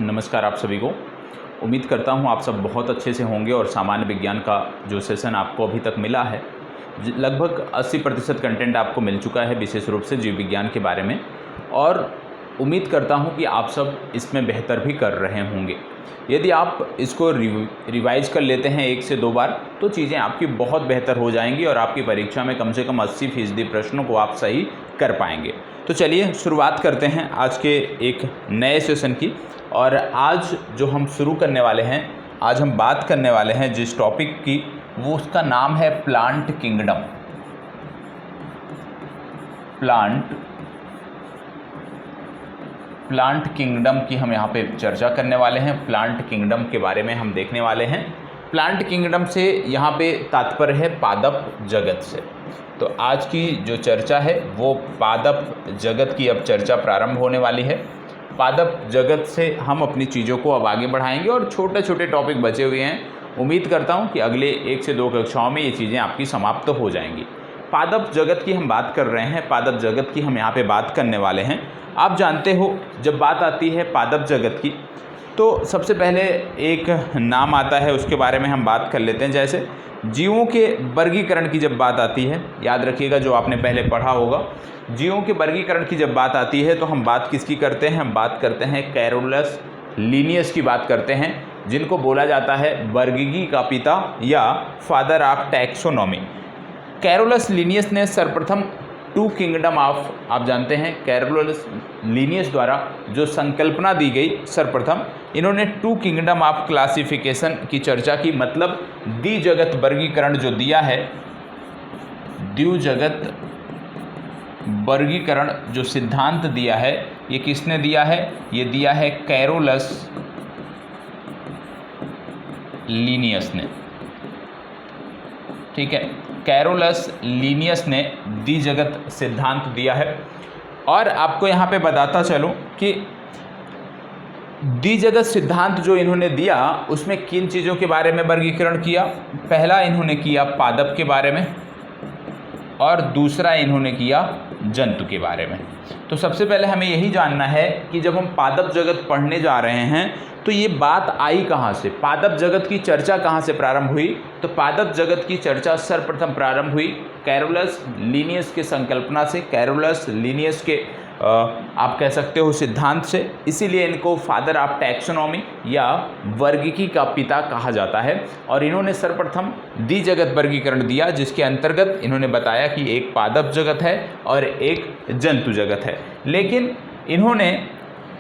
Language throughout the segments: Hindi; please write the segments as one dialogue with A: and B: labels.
A: नमस्कार आप सभी को। उम्मीद करता हूँ आप सब बहुत अच्छे से होंगे और सामान्य विज्ञान का जो सेशन आपको अभी तक मिला है लगभग 80% कंटेंट आपको मिल चुका है, विशेष रूप से जीव विज्ञान के बारे में। और उम्मीद करता हूँ कि आप सब इसमें बेहतर भी कर रहे होंगे। यदि आप इसको रिवाइज कर लेते हैं 1 से 2 बार तो चीज़ें आपकी बहुत बेहतर हो जाएंगी और आपकी परीक्षा में कम से कम 80% प्रश्नों को आप सही कर पाएंगे। तो चलिए शुरुआत करते हैं आज के एक नए सेशन की। और आज जो हम शुरू करने वाले हैं, आज हम बात करने वाले हैं जिस टॉपिक की, वो उसका नाम है प्लांट किंगडम। प्लांट किंगडम की हम यहाँ पे चर्चा करने वाले हैं। प्लांट किंगडम के बारे में हम देखने वाले हैं। प्लांट किंगडम से यहाँ पे तात्पर्य है पादप जगत से। तो आज की जो चर्चा है वो पादप जगत की अब चर्चा प्रारंभ होने वाली है। पादप जगत से हम अपनी चीज़ों को अब आगे बढ़ाएंगे और छोटे छोटे टॉपिक बचे हुए हैं। उम्मीद करता हूँ कि अगले 1 से 2 कक्षाओं में ये चीज़ें आपकी समाप्त हो जाएंगी। पादप जगत की हम बात कर रहे हैं, पादप जगत की हम यहाँ पे बात करने वाले हैं। आप जानते हो जब बात आती है पादप जगत की तो सबसे पहले एक नाम आता है, उसके बारे में हम बात कर लेते हैं। जैसे जीवों के वर्गीकरण की जब बात आती है, याद रखिएगा जो आपने पहले पढ़ा होगा, जीवों के वर्गीकरण की जब बात आती है तो हम बात किसकी करते हैं? हम बात करते हैं कैरोलस लीनियस की बात करते हैं, जिनको बोला जाता है वर्गीकी का पिता या father of taxonomy. Carolus Linnaeus ने सर्वप्रथम 2 किंगडम ऑफ, आप जानते हैं कैरोलस लीनियस द्वारा जो संकल्पना दी गई, सर्वप्रथम इन्होंने 2 किंगडम ऑफ क्लासिफिकेशन की चर्चा की। मतलब द्विजगत वर्गीकरण जो दिया है, द्विजगत वर्गीकरण जो सिद्धांत दिया है, ये किसने दिया है? ये दिया है कैरोलस लीनियस ने। ठीक है, कैरोलस लीनियस ने द्विजगत सिद्धांत दिया है। और आपको यहाँ पे बताता चलूँ कि द्विजगत सिद्धांत जो इन्होंने दिया उसमें किन चीज़ों के बारे में वर्गीकरण किया? पहला इन्होंने किया पादप के बारे में और दूसरा इन्होंने किया जंतु के बारे में। तो सबसे पहले हमें यही जानना है कि जब हम पादप जगत पढ़ने जा रहे हैं तो ये बात आई कहाँ से, पादप जगत की चर्चा कहाँ से प्रारंभ हुई? तो पादप जगत की चर्चा सर्वप्रथम प्रारंभ हुई कैरोलस लीनियस के संकल्पना से, कैरोलस लीनियस के आप कह सकते हो सिद्धांत से। इसीलिए इनको फादर ऑफ टैक्सोनॉमी या वर्गीकी का पिता कहा जाता है। और इन्होंने सर्वप्रथम द्विजगत वर्गीकरण दिया, जिसके अंतर्गत इन्होंने बताया कि एक पादप जगत है और एक जंतु जगत है। लेकिन इन्होंने,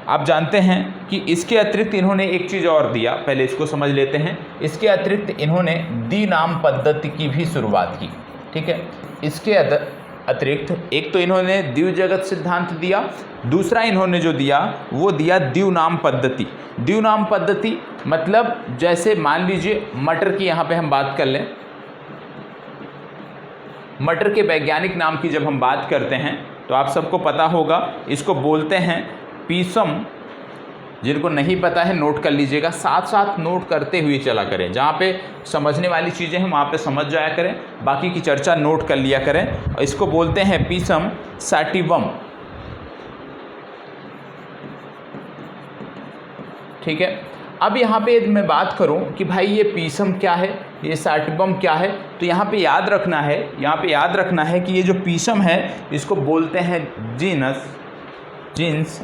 A: आप जानते हैं कि इसके अतिरिक्त इन्होंने एक चीज़ और दिया, पहले इसको समझ लेते हैं। इसके अतिरिक्त इन्होंने द्विनाम पद्धति की भी शुरुआत की। ठीक है, इसके अतिरिक्त एक तो इन्होंने द्विजगत सिद्धांत दिया, दूसरा इन्होंने जो दिया वो दिया द्विनाम पद्धति। द्विनाम पद्धति मतलब जैसे मान लीजिए मटर की यहाँ पे हम बात कर लें, मटर के वैज्ञानिक नाम की जब हम बात करते हैं तो आप सबको पता होगा, इसको बोलते हैं पीसम। जिनको नहीं पता है नोट कर लीजिएगा, साथ साथ नोट करते हुए चला करें। जहाँ पे समझने वाली चीज़ें हैं वहाँ पे समझ जाया करें, बाकी की चर्चा नोट कर लिया करें। इसको बोलते हैं पीसम सैटिवम। ठीक है, अब यहाँ पे मैं बात करूँ कि भाई ये पीसम क्या है, ये सैटिवम क्या है, तो यहाँ पे याद रखना है कि ये जो पीसम है इसको बोलते हैं जीन्स,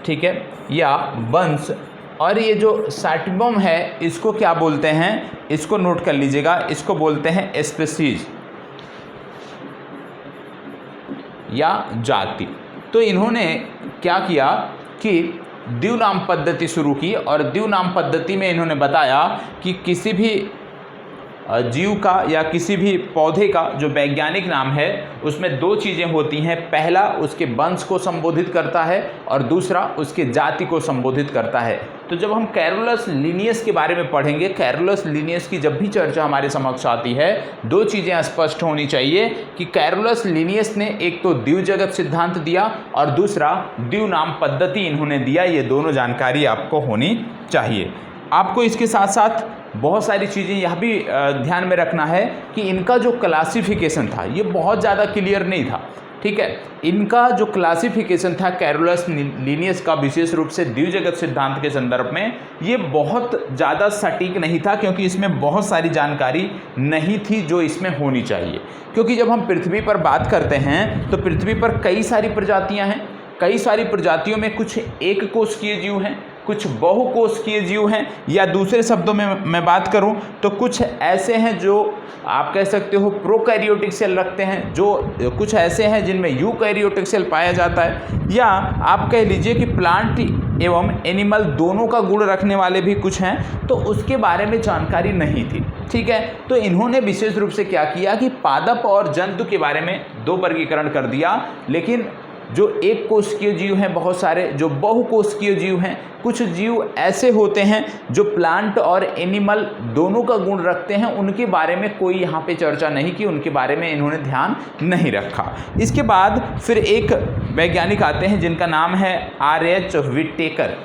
A: ठीक है, या वंश। और ये जो सैटिवम है इसको क्या बोलते हैं? इसको नोट कर लीजिएगा, इसको बोलते हैं स्पीशीज या जाति। तो इन्होंने क्या किया कि द्विनाम पद्धति शुरू की और द्विनाम पद्धति में इन्होंने बताया कि किसी भी जीव का या किसी भी पौधे का जो वैज्ञानिक नाम है उसमें 2 चीज़ें होती हैं। पहला उसके वंश को संबोधित करता है और दूसरा उसके जाति को संबोधित करता है। तो जब हम कैरोलस लीनियस के बारे में पढ़ेंगे, कैरोलस लीनियस की जब भी चर्चा हमारे समक्ष आती है, 2 चीज़ें स्पष्ट होनी चाहिए कि कैरोलस लीनियस ने एक तो द्विजगत सिद्धांत दिया और दूसरा द्विनाम पद्धति इन्होंने दिया। ये दोनों जानकारी आपको होनी चाहिए। आपको इसके साथ साथ बहुत सारी चीज़ें यह भी ध्यान में रखना है कि इनका जो क्लासिफिकेशन था ये बहुत ज़्यादा क्लियर नहीं था। ठीक है। इनका जो क्लासिफिकेशन था कैरोलस लीनियस का, विशेष रूप से द्विजगत सिद्धांत के संदर्भ में, ये बहुत ज़्यादा सटीक नहीं था, क्योंकि इसमें बहुत सारी जानकारी नहीं थी जो इसमें होनी चाहिए। क्योंकि जब हम पृथ्वी पर बात करते हैं तो पृथ्वी पर कई सारी प्रजातियां हैं। कई सारी प्रजातियों में कुछ एक कोशिकीय जीव हैं, कुछ बहुकोशिकीय जीव हैं, या दूसरे शब्दों में मैं बात करूं तो कुछ ऐसे हैं जो आप कह सकते हो प्रोकैरियोटिक सेल रखते हैं, जो कुछ ऐसे हैं जिनमें यूकैरियोटिक सेल पाया जाता है, या आप कह लीजिए कि प्लांट एवं एनिमल दोनों का गुण रखने वाले भी कुछ हैं। तो उसके बारे में जानकारी नहीं थी, ठीक है। तो इन्होंने विशेष रूप से क्या किया कि पादप और जंतु के बारे में दो वर्गीकरण कर दिया। लेकिन जो एक कोशिकीय जीव हैं बहुत सारे, जो बहुकोशिकीय जीव हैं, कुछ जीव ऐसे होते हैं जो प्लांट और एनिमल दोनों का गुण रखते हैं, उनके बारे में कोई यहाँ पे चर्चा नहीं की, उनके बारे में इन्होंने ध्यान नहीं रखा। इसके बाद फिर एक वैज्ञानिक आते हैं जिनका नाम है R.H. विटेकर।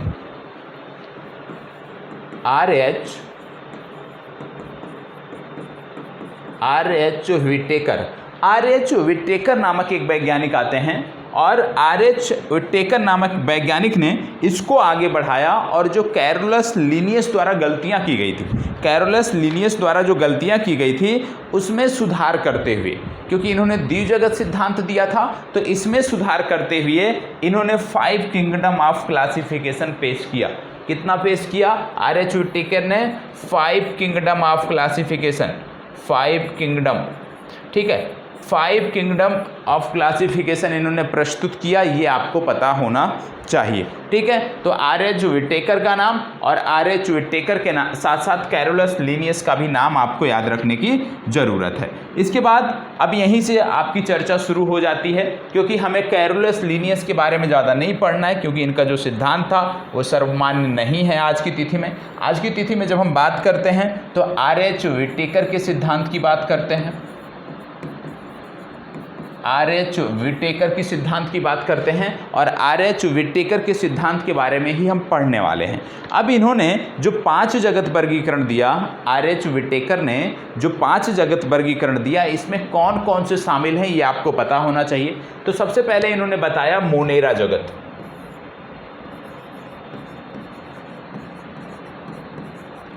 A: R.H. विटेकर नामक एक वैज्ञानिक आते हैं, और R.H. विटेकर नामक वैज्ञानिक ने इसको आगे बढ़ाया, और जो कैरोलस लीनियस द्वारा गलतियां की गई थी, कैरोलस लीनियस द्वारा जो गलतियां की गई थी उसमें सुधार करते हुए, क्योंकि इन्होंने द्विजगत सिद्धांत दिया था, तो इसमें सुधार करते हुए इन्होंने 5 किंगडम ऑफ क्लासिफिकेशन पेश किया। कितना पेश किया? R.H. विटेकर ने 5 किंगडम ऑफ क्लासिफिकेशन, 5 किंगडम, ठीक है, 5 किंगडम ऑफ क्लासिफिकेशन इन्होंने प्रस्तुत किया। ये आपको पता होना चाहिए, ठीक है। तो R.H. विटेकर का नाम और R.H. विटेकर के साथ साथ कैरोलस लीनियस का भी नाम आपको याद रखने की ज़रूरत है। इसके बाद अब यहीं से आपकी चर्चा शुरू हो जाती है, क्योंकि हमें कैरोलस लीनियस के बारे में ज़्यादा नहीं पढ़ना है, क्योंकि इनका जो सिद्धांत था वो सर्वमान्य नहीं है आज की तिथि में। आज की तिथि में जब हम बात करते हैं तो R.H. विटेकर के सिद्धांत की बात करते हैं, R.H. विटेकर की सिद्धांत की बात करते हैं, और R.H. विटेकर के सिद्धांत के बारे में ही हम पढ़ने वाले हैं। अब इन्होंने जो 5 जगत वर्गीकरण दिया, R.H. विटेकर ने जो 5 जगत वर्गीकरण दिया, इसमें कौन कौन से शामिल हैं ये आपको पता होना चाहिए। तो सबसे पहले इन्होंने बताया मोनेरा जगत,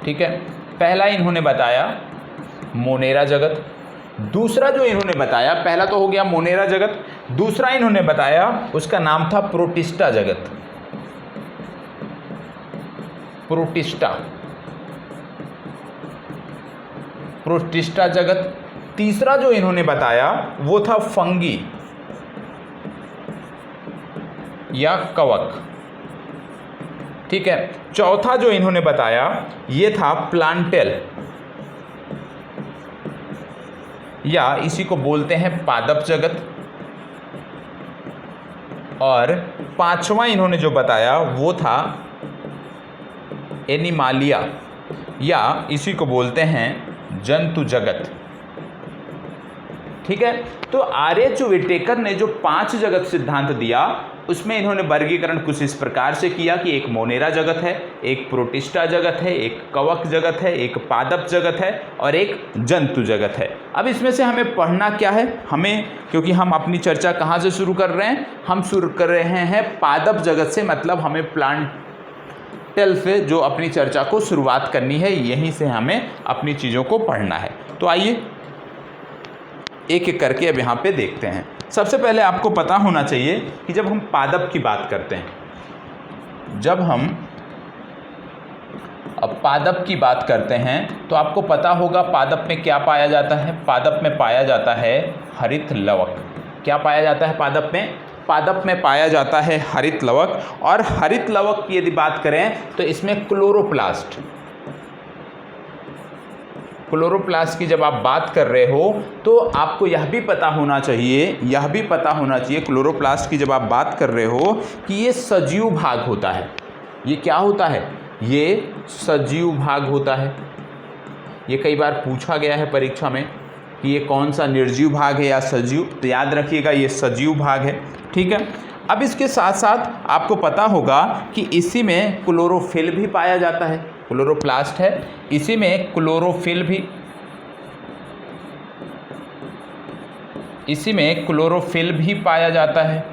A: ठीक है, पहला इन्होंने बताया मोनेरा जगत। दूसरा जो इन्होंने बताया, पहला तो हो गया मोनेरा जगत, दूसरा इन्होंने बताया उसका नाम था प्रोटिस्टा जगत, प्रोटिस्टा जगत। तीसरा जो इन्होंने बताया वो था फंगी या कवक, ठीक है। चौथा जो इन्होंने बताया ये था प्लांटेल, या इसी को बोलते हैं पादप जगत। और पांचवा इन्होंने जो बताया वो था एनिमालिया, या इसी को बोलते हैं जंतु जगत, ठीक है। तो R.H. विटेकर ने जो 5 जगत सिद्धांत दिया उसमें इन्होंने वर्गीकरण कुछ इस प्रकार से किया कि एक मोनेरा जगत है, एक प्रोटिस्टा जगत है, एक कवक जगत है, एक पादप जगत है, और एक जंतु जगत है। अब इसमें से हमें पढ़ना क्या है, हमें, क्योंकि हम अपनी चर्चा कहाँ से शुरू कर रहे हैं, हम शुरू कर रहे हैं पादप जगत से, मतलब हमें प्लांटेल से जो अपनी चर्चा को शुरुआत करनी है, यहीं से हमें अपनी चीज़ों को पढ़ना है। तो आइए एक एक करके अब यहाँ पे देखते हैं। सबसे पहले आपको पता होना चाहिए कि जब हम पादप की बात करते हैं, जब हम अब पादप की बात करते हैं तो आपको पता होगा पादप में क्या पाया जाता है। पादप में पाया जाता है हरित लवक। क्या पाया जाता है पादप में? पादप में पाया जाता है हरित लवक। और हरित लवक की यदि बात करें तो इसमें क्लोरोप्लास्ट, क्लोरोप्लास्ट की जब आप बात कर रहे हो तो आपको यह भी पता होना चाहिए, क्लोरोप्लास्ट की जब आप बात कर रहे हो कि ये सजीव भाग होता है। ये क्या होता है? ये सजीव भाग होता है। ये कई बार पूछा गया है परीक्षा में कि ये कौन सा निर्जीव भाग है या सजीव, तो याद रखिएगा ये सजीव भाग है, ठीक है। अब इसके साथ साथ आपको पता होगा कि इसी में क्लोरोफिल भी पाया जाता है। क्लोरोप्लास्ट है, इसी में क्लोरोफिल भी इसी में क्लोरोफिल भी पाया जाता है।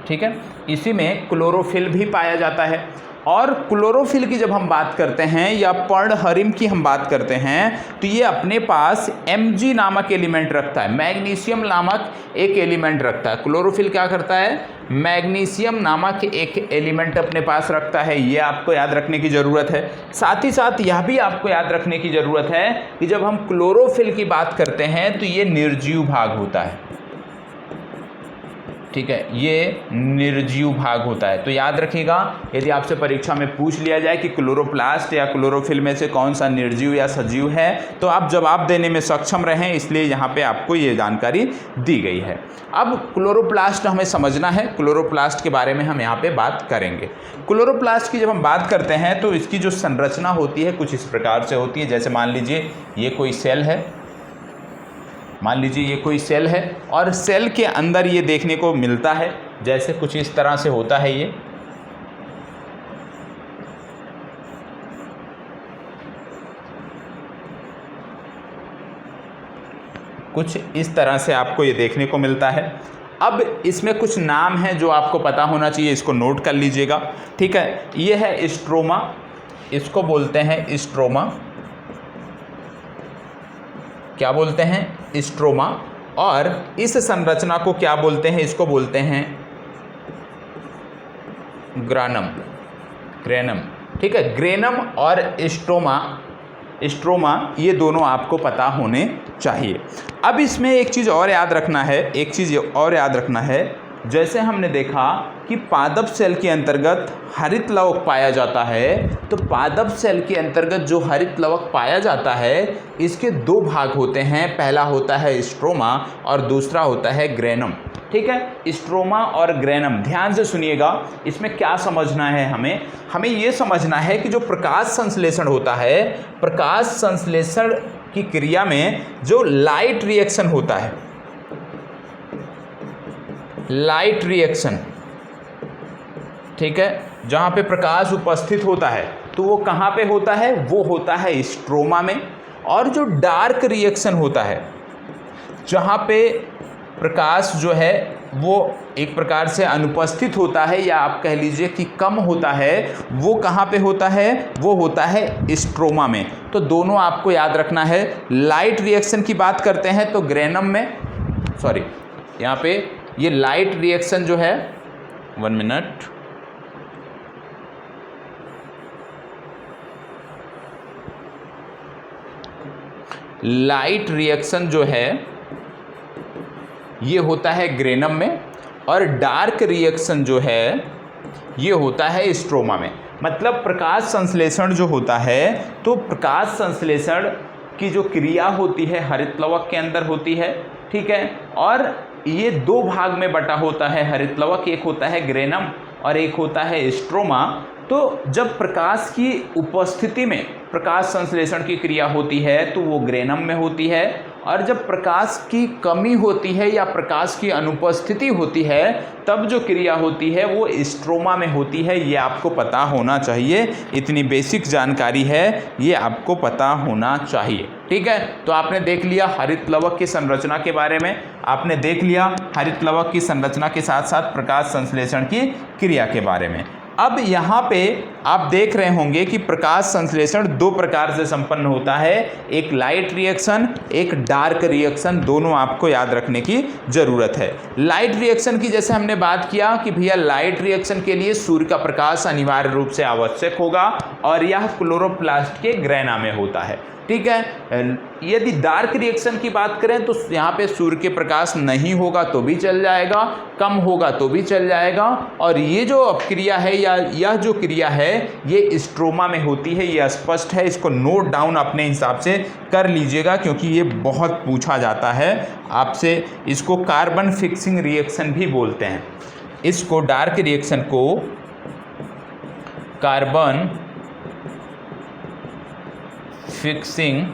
A: ठीक है, इसी में क्लोरोफिल भी पाया जाता है। और क्लोरोफिल की जब हम बात करते हैं या पर्णहरिम की हम बात करते हैं तो ये अपने पास Mg नामक एलिमेंट रखता है, मैग्नीशियम नामक एक एलिमेंट रखता है। क्लोरोफिल क्या करता है, मैग्नीशियम नामक एक एलिमेंट अपने पास रखता है, ये आपको याद रखने की ज़रूरत है। साथ ही साथ यह भी आपको याद रखने की ज़रूरत है कि जब हम क्लोरोफिल की बात करते हैं तो ये निर्जीव भाग होता है। ठीक है, ये निर्जीव भाग होता है। तो याद रखिएगा, यदि आपसे परीक्षा में पूछ लिया जाए कि क्लोरोप्लास्ट या क्लोरोफिल में से कौन सा निर्जीव या सजीव है तो आप जवाब देने में सक्षम रहें, इसलिए यहाँ पे आपको ये जानकारी दी गई है। अब क्लोरोप्लास्ट हमें समझना है, क्लोरोप्लास्ट के बारे में हम यहाँ पे बात करेंगे। क्लोरोप्लास्ट की जब हम बात करते हैं तो इसकी जो संरचना होती है कुछ इस प्रकार से होती है। जैसे मान लीजिए ये कोई सेल है, मान लीजिए ये कोई सेल है और सेल के अंदर ये देखने को मिलता है, जैसे कुछ इस तरह से होता है। ये कुछ इस तरह से आपको ये देखने को मिलता है। अब इसमें कुछ नाम हैं जो आपको पता होना चाहिए, इसको नोट कर लीजिएगा। ठीक है, ये है स्ट्रोमा, इसको बोलते हैं स्ट्रोमा। क्या बोलते हैं, स्ट्रोमा। और इस संरचना को क्या बोलते हैं, इसको बोलते हैं ग्रानम, ग्रेनम। ठीक है, ग्रेनम और स्ट्रोमा ये दोनों आपको पता होने चाहिए। अब इसमें एक चीज़ और याद रखना है, जैसे हमने देखा कि पादप सेल के अंतर्गत हरित लवक पाया जाता है, तो पादप सेल के अंतर्गत जो हरित लवक पाया जाता है इसके दो भाग होते हैं, पहला होता है स्ट्रोमा और दूसरा होता है ग्रेनम। ठीक है, स्ट्रोमा और ग्रेनम, ध्यान से सुनिएगा, इसमें क्या समझना है हमें ये समझना है कि जो प्रकाश संश्लेषण होता है, प्रकाश संश्लेषण की क्रिया में जो लाइट रिएक्शन होता है, लाइट रिएक्शन, ठीक है, जहाँ पे प्रकाश उपस्थित होता है तो वो कहाँ पे होता है, वो होता है स्ट्रोमा में। और जो डार्क रिएक्शन होता है, जहाँ पे प्रकाश जो है वो एक प्रकार से अनुपस्थित होता है या आप कह लीजिए कि कम होता है, वो कहाँ पे होता है, वो होता है स्ट्रोमा में। तो दोनों आपको याद रखना है। लाइट रिएक्शन की बात करते हैं तो ग्रेनम में, सॉरी यहाँ पे ये लाइट रिएक्शन जो है, 1 मिनट, लाइट रिएक्शन जो है ये होता है ग्रेनम में और डार्क रिएक्शन जो है ये होता है स्ट्रोमा में। मतलब प्रकाश संश्लेषण जो होता है, तो प्रकाश संश्लेषण की जो क्रिया होती है हरित लवक के अंदर होती है। ठीक है, और ये दो भाग में बटा होता है हरित लवक, एक होता है ग्रेनम और एक होता है स्ट्रोमा। तो जब प्रकाश की उपस्थिति में प्रकाश संश्लेषण की क्रिया होती है तो वो ग्रेनम में होती है, और जब प्रकाश की कमी होती है या प्रकाश की अनुपस्थिति होती है तब जो क्रिया होती है वो स्ट्रोमा में होती है। ये आपको पता होना चाहिए, इतनी बेसिक जानकारी है, ये आपको पता होना चाहिए। ठीक है, तो आपने देख लिया हरित लवक की संरचना के बारे में, आपने देख लिया हरित लवक की संरचना के साथ साथ प्रकाश संश्लेषण की क्रिया के बारे में। अब यहाँ पे आप देख रहे होंगे कि प्रकाश संश्लेषण दो प्रकार से संपन्न होता है, एक लाइट रिएक्शन, एक डार्क रिएक्शन, दोनों आपको याद रखने की ज़रूरत है। लाइट रिएक्शन की जैसे हमने बात किया कि भैया लाइट रिएक्शन के लिए सूर्य का प्रकाश अनिवार्य रूप से आवश्यक होगा और यह क्लोरोप्लास्ट के ग्रेना में होता है। ठीक है, यदि डार्क रिएक्शन की बात करें तो यहाँ पे सूर्य के प्रकाश नहीं होगा तो भी चल जाएगा, कम होगा तो भी चल जाएगा, और ये जो क्रिया है या यह जो क्रिया है ये स्ट्रोमा में होती है। ये स्पष्ट है, इसको नोट डाउन अपने हिसाब से कर लीजिएगा क्योंकि ये बहुत पूछा जाता है आपसे। इसको कार्बन फिक्सिंग रिएक्शन भी बोलते हैं, इसको डार्क रिएक्शन को carbon fixing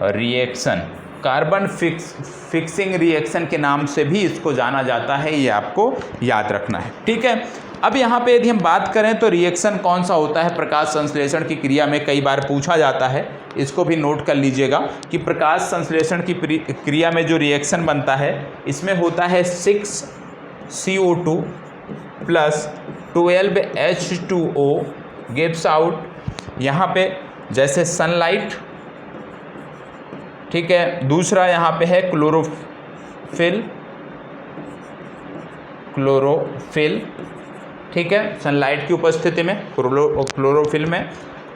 A: reaction, carbon fixing reaction के नाम से भी इसको जाना जाता है, ये आपको याद रखना है। ठीक है, अब यहाँ पे यदि हम बात करें तो रिएक्शन कौन सा होता है प्रकाश संश्लेषण की क्रिया में, कई बार पूछा जाता है, इसको भी नोट कर लीजिएगा कि प्रकाश संश्लेषण की क्रिया में जो रिएक्शन बनता है इसमें होता है 6CO2 plus 12H2O gives out, यहाँ पे जैसे सनलाइट, ठीक है। दूसरा यहाँ पे है क्लोरोफिल, ठीक है, सनलाइट की उपस्थिति में क्लोरोफिल में।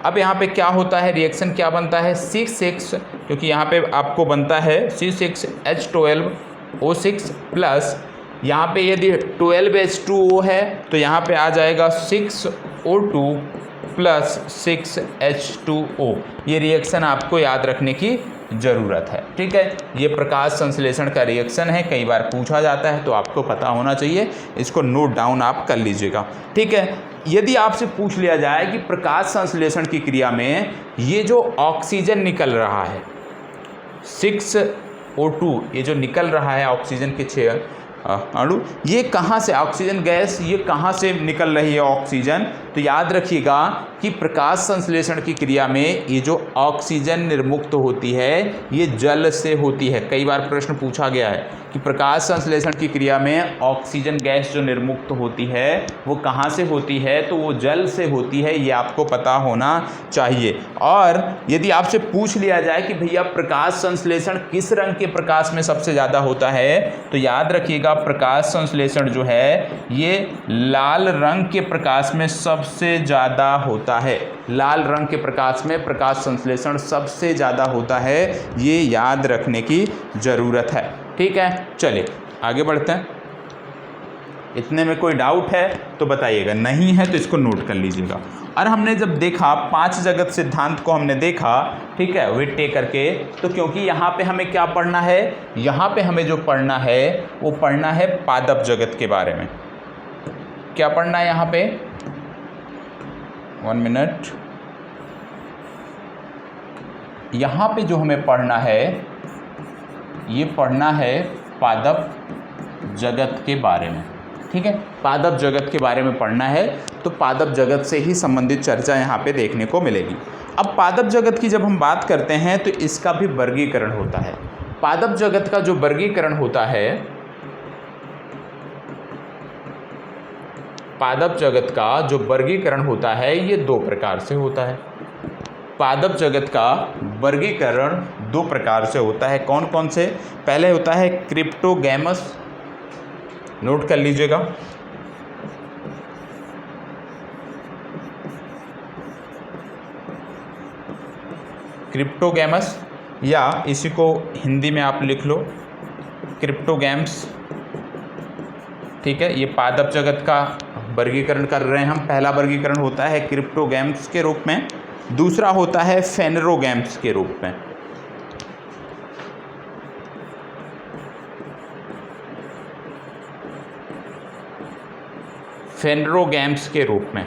A: अब यहाँ पे क्या होता है, रिएक्शन क्या बनता है, C6, क्योंकि यहाँ पे आपको बनता है C6H12O6 प्लस यहाँ पे यदि 12H2O है तो यहाँ पे आ जाएगा 6O2 प्लस 6H2O। ये रिएक्शन आपको याद रखने की ज़रूरत है, ठीक है। ये प्रकाश संश्लेषण का रिएक्शन है, कई बार पूछा जाता है तो आपको पता होना चाहिए, इसको नोट डाउन आप कर लीजिएगा, ठीक है। यदि आपसे पूछ लिया जाए कि प्रकाश संश्लेषण की क्रिया में ये जो ऑक्सीजन निकल रहा है 6O2, ये जो निकल रहा है ऑक्सीजन के 6 अणु, ये कहाँ से, ऑक्सीजन गैस ये कहाँ से निकल रही है ऑक्सीजन, तो याद रखिएगा कि प्रकाश संश्लेषण की क्रिया में ये जो ऑक्सीजन निर्मुक्त होती है ये जल से होती है। कई बार प्रश्न पूछा गया है कि प्रकाश संश्लेषण की क्रिया में ऑक्सीजन गैस जो निर्मुक्त होती है वो कहाँ से होती है, तो वो जल से होती है, ये आपको पता होना चाहिए। और यदि आपसे पूछ लिया जाए कि भैया प्रकाश संश्लेषण किस रंग के प्रकाश में सबसे ज़्यादा होता है, तो याद रखिएगा प्रकाश संश्लेषण जो है ये लाल रंग के प्रकाश में सबसे ज़्यादा होता है। लाल रंग के प्रकाश में प्रकाश संश्लेषण सबसे ज़्यादा होता है, ये याद रखने की ज़रूरत है, ठीक है। चलिए आगे बढ़ते हैं। इतने में कोई डाउट है तो बताइएगा, नहीं है तो इसको नोट कर लीजिएगा। और हमने जब देखा 5 जगत सिद्धांत को हमने देखा, ठीक है, विट्टे करके, तो क्योंकि यहाँ पे हमें क्या पढ़ना है, यहाँ पे हमें जो पढ़ना है वो पढ़ना है पादप जगत के बारे में। क्या पढ़ना है यहाँ पे, 1 मिनट, यहाँ पे जो हमें पढ़ना है ये पढ़ना है पादप जगत के बारे में, ठीक है। पादप जगत के बारे में पढ़ना है, तो पादप जगत से ही संबंधित चर्चा यहाँ पे देखने को मिलेगी। अब पादप जगत की जब हम बात करते हैं तो इसका भी वर्गीकरण होता है। पादप जगत का जो वर्गीकरण होता है, पादप जगत का जो वर्गीकरण होता है ये 2 प्रकार से होता है। पादप जगत का वर्गीकरण 2 प्रकार से होता है। कौन कौन से, पहले होता है क्रिप्टोगैमस, नोट कर लीजिएगा, क्रिप्टोगैमस, या इसी को हिंदी में आप लिख लो क्रिप्टोगैम्स, ठीक है। ये पादप जगत का वर्गीकरण कर रहे हैं हम। पहला वर्गीकरण होता है क्रिप्टोगैम्स के रूप में, दूसरा होता है फेनरोगैम्स के रूप में। फेनरोगैम्स के रूप में,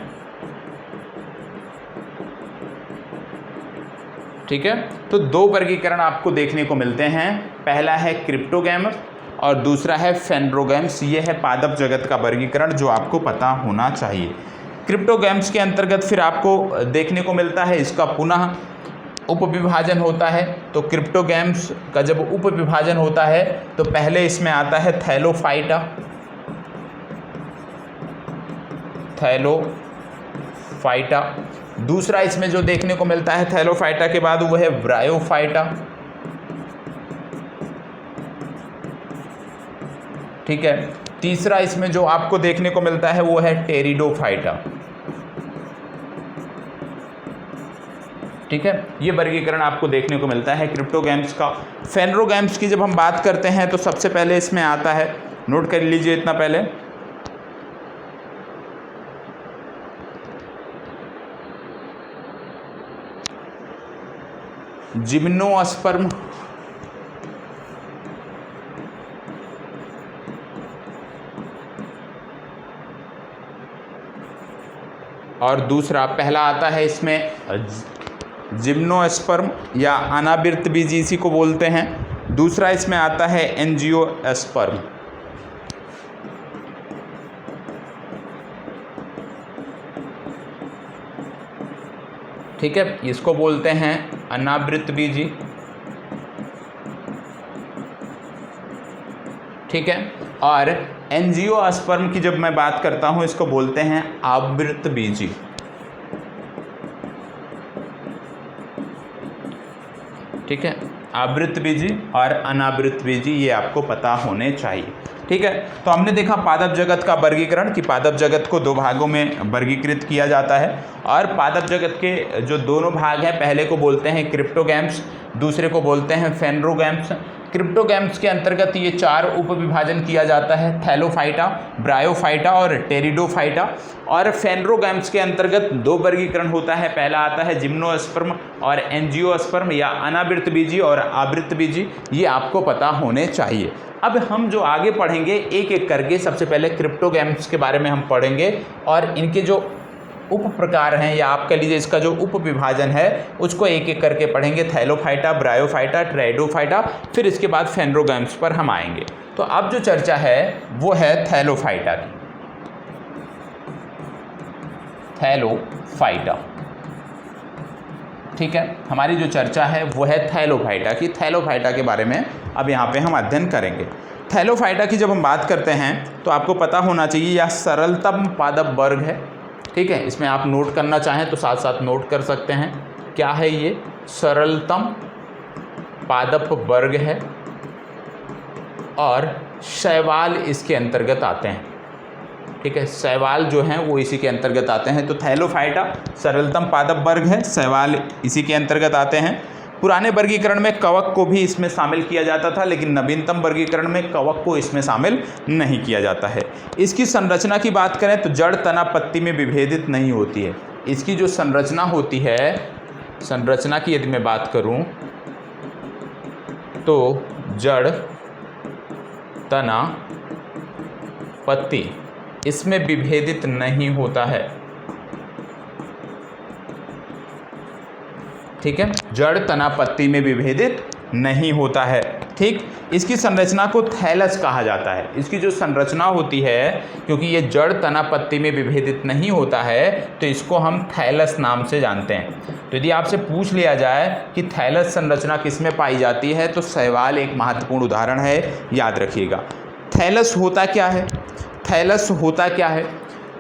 A: ठीक है। तो 2 वर्गीकरण आपको देखने को मिलते हैं, पहला है क्रिप्टोगैम्स और दूसरा है फेनरोगैम्स। ये है पादप जगत का वर्गीकरण जो आपको पता होना चाहिए। क्रिप्टोगैम्स के अंतर्गत फिर आपको देखने को मिलता है इसका पुनः उपविभाजन होता है। तो क्रिप्टोगैम्स का जब उपविभाजन होता है तो पहले इसमें आता है थैलोफाइटा, थैलोफाइटा। दूसरा इसमें जो देखने को मिलता है थैलोफाइटा के बाद वो है ब्रायोफाइटा, ठीक है। तीसरा इसमें जो आपको देखने को मिलता है वो है टेरिडोफाइटा, ठीक है। ये वर्गीकरण आपको देखने को मिलता है क्रिप्टोगैम्स का। फेनरोगैम्स की जब हम बात करते हैं तो सबसे पहले इसमें आता है, नोट कर लीजिए इतना पहले, जिम्नोस्पर्म, और दूसरा पहला आता है इसमें जिम्नोस्पर्म या अनावृत बीज इसी को बोलते हैं। दूसरा इसमें आता है एंजियोस्पर्म, ठीक है, इसको बोलते हैं अनावृतबीजी। ठीक है, और एंजियोस्पर्म की जब मैं बात करता हूं इसको बोलते हैं आवृतबीजी। ठीक है, आवृतबीजी और अनावृतबीजी ये आपको पता होने चाहिए। ठीक है, तो हमने देखा पादप जगत का वर्गीकरण कि पादप जगत को दो भागों में वर्गीकृत किया जाता है, और पादप जगत के जो दोनों भाग हैं, पहले को बोलते हैं क्रिप्टोगैम्स, दूसरे को बोलते हैं फेनरोगैम्स। क्रिप्टोगैम्स के अंतर्गत ये 4 उप विभाजन किया जाता है, थैलोफाइटा, ब्रायोफाइटा और टेरिडोफाइटा। और फेनरोगैम्स के अंतर्गत 2 वर्गीकरण होता है, पहला आता है जिम्नोस्पर्म और एंजियोस्पर्म या अनावृतबीजी और आवृतबीजी, ये आपको पता होने चाहिए। अब हम जो आगे पढ़ेंगे एक एक करके, सबसे पहले क्रिप्टोगैम्स के बारे में हम पढ़ेंगे और इनके जो उप प्रकार हैं या आप कह लीजिए इसका जो उप विभाजन है उसको एक एक करके पढ़ेंगे, थैलोफाइटा, ब्रायोफाइटा, टेरिडोफाइटा, फिर इसके बाद फेनरोगैम्स पर हम आएंगे। तो अब जो चर्चा है वो है थैलोफाइटा की। थैलोफाइटा, ठीक है, हमारी जो चर्चा है वो है थैलोफाइटा की। थैलोफाइटा के बारे में अब यहाँ पे हम अध्ययन करेंगे। थैलोफाइटा की जब हम बात करते हैं तो आपको पता होना चाहिए यह सरलतम पादप वर्ग है। ठीक है, इसमें आप नोट करना चाहें तो साथ साथ नोट कर सकते हैं। क्या है ये? सरलतम पादप वर्ग है और शैवाल इसके अंतर्गत आते हैं। ठीक है, शैवाल जो हैं वो इसी के अंतर्गत आते हैं। तो थैलोफाइटा सरलतम पादप वर्ग है, शैवाल इसी के अंतर्गत आते हैं। पुराने वर्गीकरण में कवक को भी इसमें शामिल किया जाता था, लेकिन नवीनतम वर्गीकरण में कवक को इसमें शामिल नहीं किया जाता है। इसकी संरचना की बात करें तो जड़, तना, पत्ती में विभेदित नहीं होती है। इसकी जो संरचना होती है, संरचना की यदि मैं बात करूं तो जड़, तना, पत्ती इसमें विभेदित नहीं होता है। ठीक है, जड़, तना, पत्ती में विभेदित नहीं होता है। ठीक, इसकी संरचना को थैलस कहा जाता है। इसकी जो संरचना होती है, क्योंकि ये जड़, तना, पत्ती में विभेदित नहीं होता है तो इसको हम थैलस नाम से जानते हैं। तो यदि आपसे पूछ लिया जाए कि थैलस संरचना किसमें पाई जाती है तो शैवाल एक महत्वपूर्ण उदाहरण है, याद रखिएगा। थैलस होता क्या है? थैलस होता क्या है?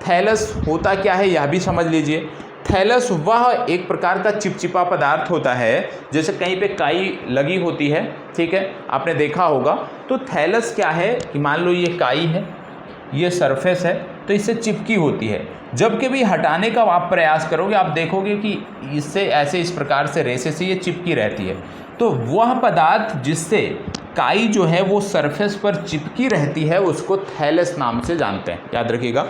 A: थैलस होता क्या है यह भी समझ लीजिए। थैलस वह एक प्रकार का चिपचिपा पदार्थ होता है, जैसे कहीं पे काई लगी होती है। ठीक है, आपने देखा होगा। तो थैलस क्या है कि मान लो ये काई है, ये सरफेस है, तो इससे चिपकी होती है। जब कभी हटाने का आप प्रयास करोगे आप देखोगे कि इससे ऐसे इस प्रकार से रेसे से ये चिपकी रहती है। तो वह पदार्थ जिससे काई जो है वो सरफेस पर चिपकी रहती है उसको थैलस नाम से जानते हैं, याद रखिएगा।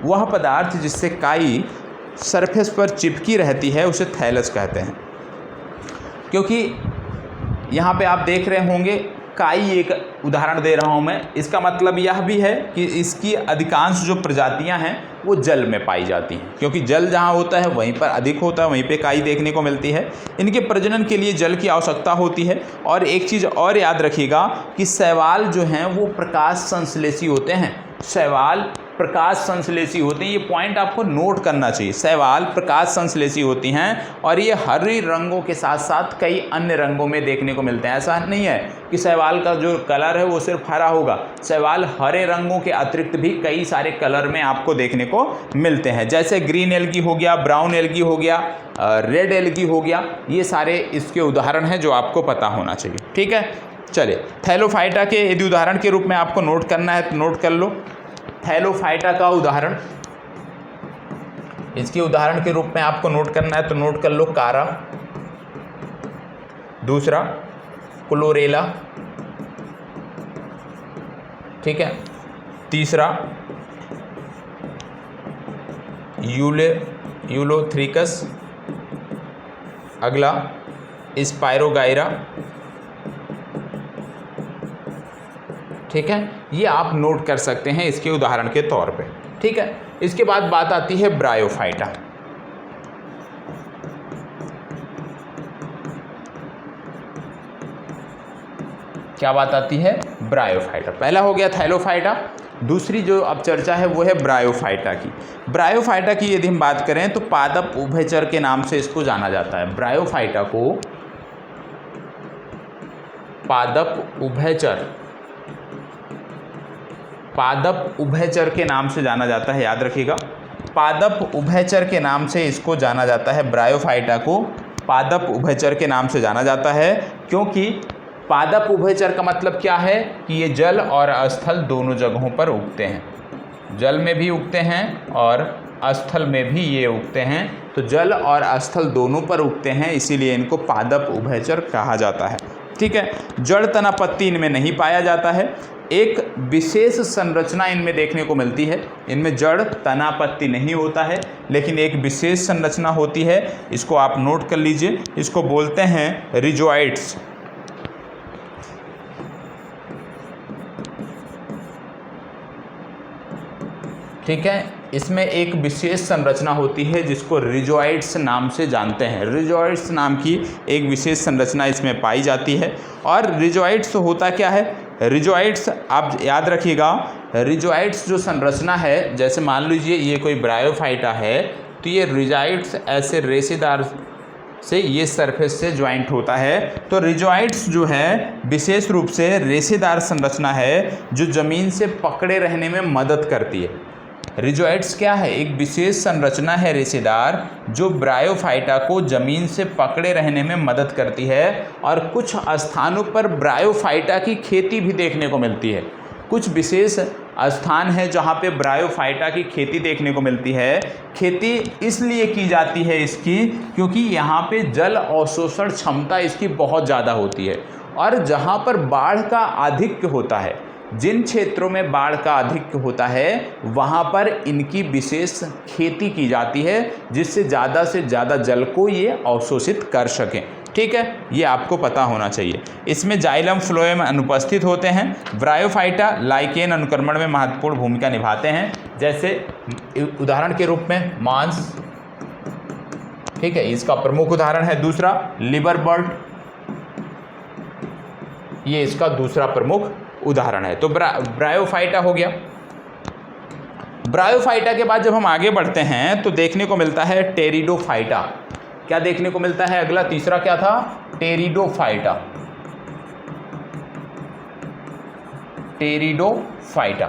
A: वह पदार्थ जिससे काई सरफेस पर चिपकी रहती है उसे थैलस कहते हैं। क्योंकि यहाँ पे आप देख रहे होंगे काई एक उदाहरण दे रहा हूँ मैं, इसका मतलब यह भी है कि इसकी अधिकांश जो प्रजातियाँ हैं वो जल में पाई जाती हैं, क्योंकि जल जहाँ होता है वहीं पर अधिक होता है, वहीं पे काई देखने को मिलती है। इनके प्रजनन के लिए जल की आवश्यकता होती है। और एक चीज़ और याद रखिएगा कि शैवाल जो हैं वो प्रकाश संश्लेषी होते हैं। शैवाल प्रकाश संश्लेषी होते हैं, ये पॉइंट आपको नोट करना चाहिए। शैवाल प्रकाश संश्लेषी होती हैं और ये हरे रंगों के साथ साथ कई अन्य रंगों में देखने को मिलते हैं। ऐसा नहीं है कि शैवाल का जो कलर है वो सिर्फ हरा होगा। शैवाल हरे रंगों के अतिरिक्त भी कई सारे कलर में आपको देखने को मिलते हैं, जैसे ग्रीन एल्गी हो गया, ब्राउन एल्गी हो गया, रेड एल्गी हो गया। ये सारे इसके उदाहरण हैं जो आपको पता होना चाहिए। ठीक है, चलिए थैलोफाइटा के यदि उदाहरण के रूप में आपको नोट करना है तो नोट कर लो। थैलोफाइटा का उदाहरण, इसके उदाहरण के रूप में आपको नोट करना है तो नोट कर लो कारा, दूसरा क्लोरेला, ठीक है, तीसरा यूलोथ्रिकस, अगला स्पायरोगाइरा। ठीक है, ये आप नोट कर सकते हैं इसके उदाहरण के तौर पे। ठीक है, इसके बाद बात आती है ब्रायोफाइटा। क्या बात आती है? ब्रायोफाइटा। पहला हो गया थैलोफाइटा, दूसरी जो अब चर्चा है वो है ब्रायोफाइटा की। ब्रायोफाइटा की यदि हम बात करें तो पादप उभयचर के नाम से इसको जाना जाता है। ब्रायोफाइटा को पादप उभयचर के नाम से जाना जाता है, याद रखिएगा, पादप उभयचर के नाम से इसको जाना जाता है। ब्रायोफाइटा को पादप उभयचर के नाम से जाना जाता है, क्योंकि पादप उभयचर का मतलब क्या है कि ये जल और स्थल दोनों जगहों पर उगते हैं। जल में भी उगते हैं और स्थल में भी ये उगते हैं, तो जल और स्थल दोनों पर उगते हैं, इसीलिए इनको पादप उभयचर कहा जाता है। ठीक है। जड़ तना पत्ती इनमें नहीं पाया जाता है। एक विशेष संरचना इनमें देखने को मिलती है। इनमें जड़ तना पत्ती नहीं होता है, लेकिन एक विशेष संरचना होती है, इसको आप नोट कर लीजिए, इसको बोलते हैं रिजोइड्स। ठीक है। इसमें एक विशेष संरचना होती है जिसको रिजोइड्स नाम से जानते हैं। रिजोइड्स नाम की एक विशेष संरचना इसमें पाई जाती है। और रिजोइड्स होता क्या है? रिजोइड्स आप याद रखिएगा, रिजोइड्स जो संरचना है, जैसे मान लीजिए ये कोई ब्रायोफाइटा है, तो ये रिजोइड्स ऐसे रेशेदार से ये सरफेस से ज्वाइंट होता है। तो रिजोइड्स जो है विशेष रूप से रेशेदार संरचना है जो ज़मीन से पकड़े रहने में मदद करती है। रिजोइड्स क्या है? एक विशेष संरचना है रेशेदार जो ब्रायोफाइटा को ज़मीन से पकड़े रहने में मदद करती है। और कुछ स्थानों पर ब्रायोफाइटा की खेती भी देखने को मिलती है। कुछ विशेष स्थान है जहाँ पे ब्रायोफाइटा की खेती देखने को मिलती है। खेती इसलिए की जाती है इसकी, क्योंकि यहाँ पे जल अवशोषण क्षमता इसकी बहुत ज़्यादा होती है। और जहाँ पर बाढ़ का आधिक्य होता है, जिन क्षेत्रों में बाढ़ का आधिक्य होता है, वहाँ पर इनकी विशेष खेती की जाती है, जिससे ज़्यादा जल को ये अवशोषित कर सकें। ठीक है, ये आपको पता होना चाहिए। इसमें जाइलम फ्लोएम अनुपस्थित होते हैं। ब्रायोफाइटा लाइकेन अनुक्रमण में महत्वपूर्ण भूमिका निभाते हैं, जैसे उदाहरण के रूप में मांस। ठीक है, इसका प्रमुख उदाहरण है। दूसरा लिवर बर्ड, ये इसका दूसरा प्रमुख उदाहरण है। तो ब्रायोफाइटा हो गया। ब्रायोफाइटा के बाद जब हम आगे बढ़ते हैं तो देखने को मिलता है टेरिडोफाइटा। क्या देखने को मिलता है? अगला तीसरा क्या था? टेरिडोफाइटा। टेरिडोफाइटा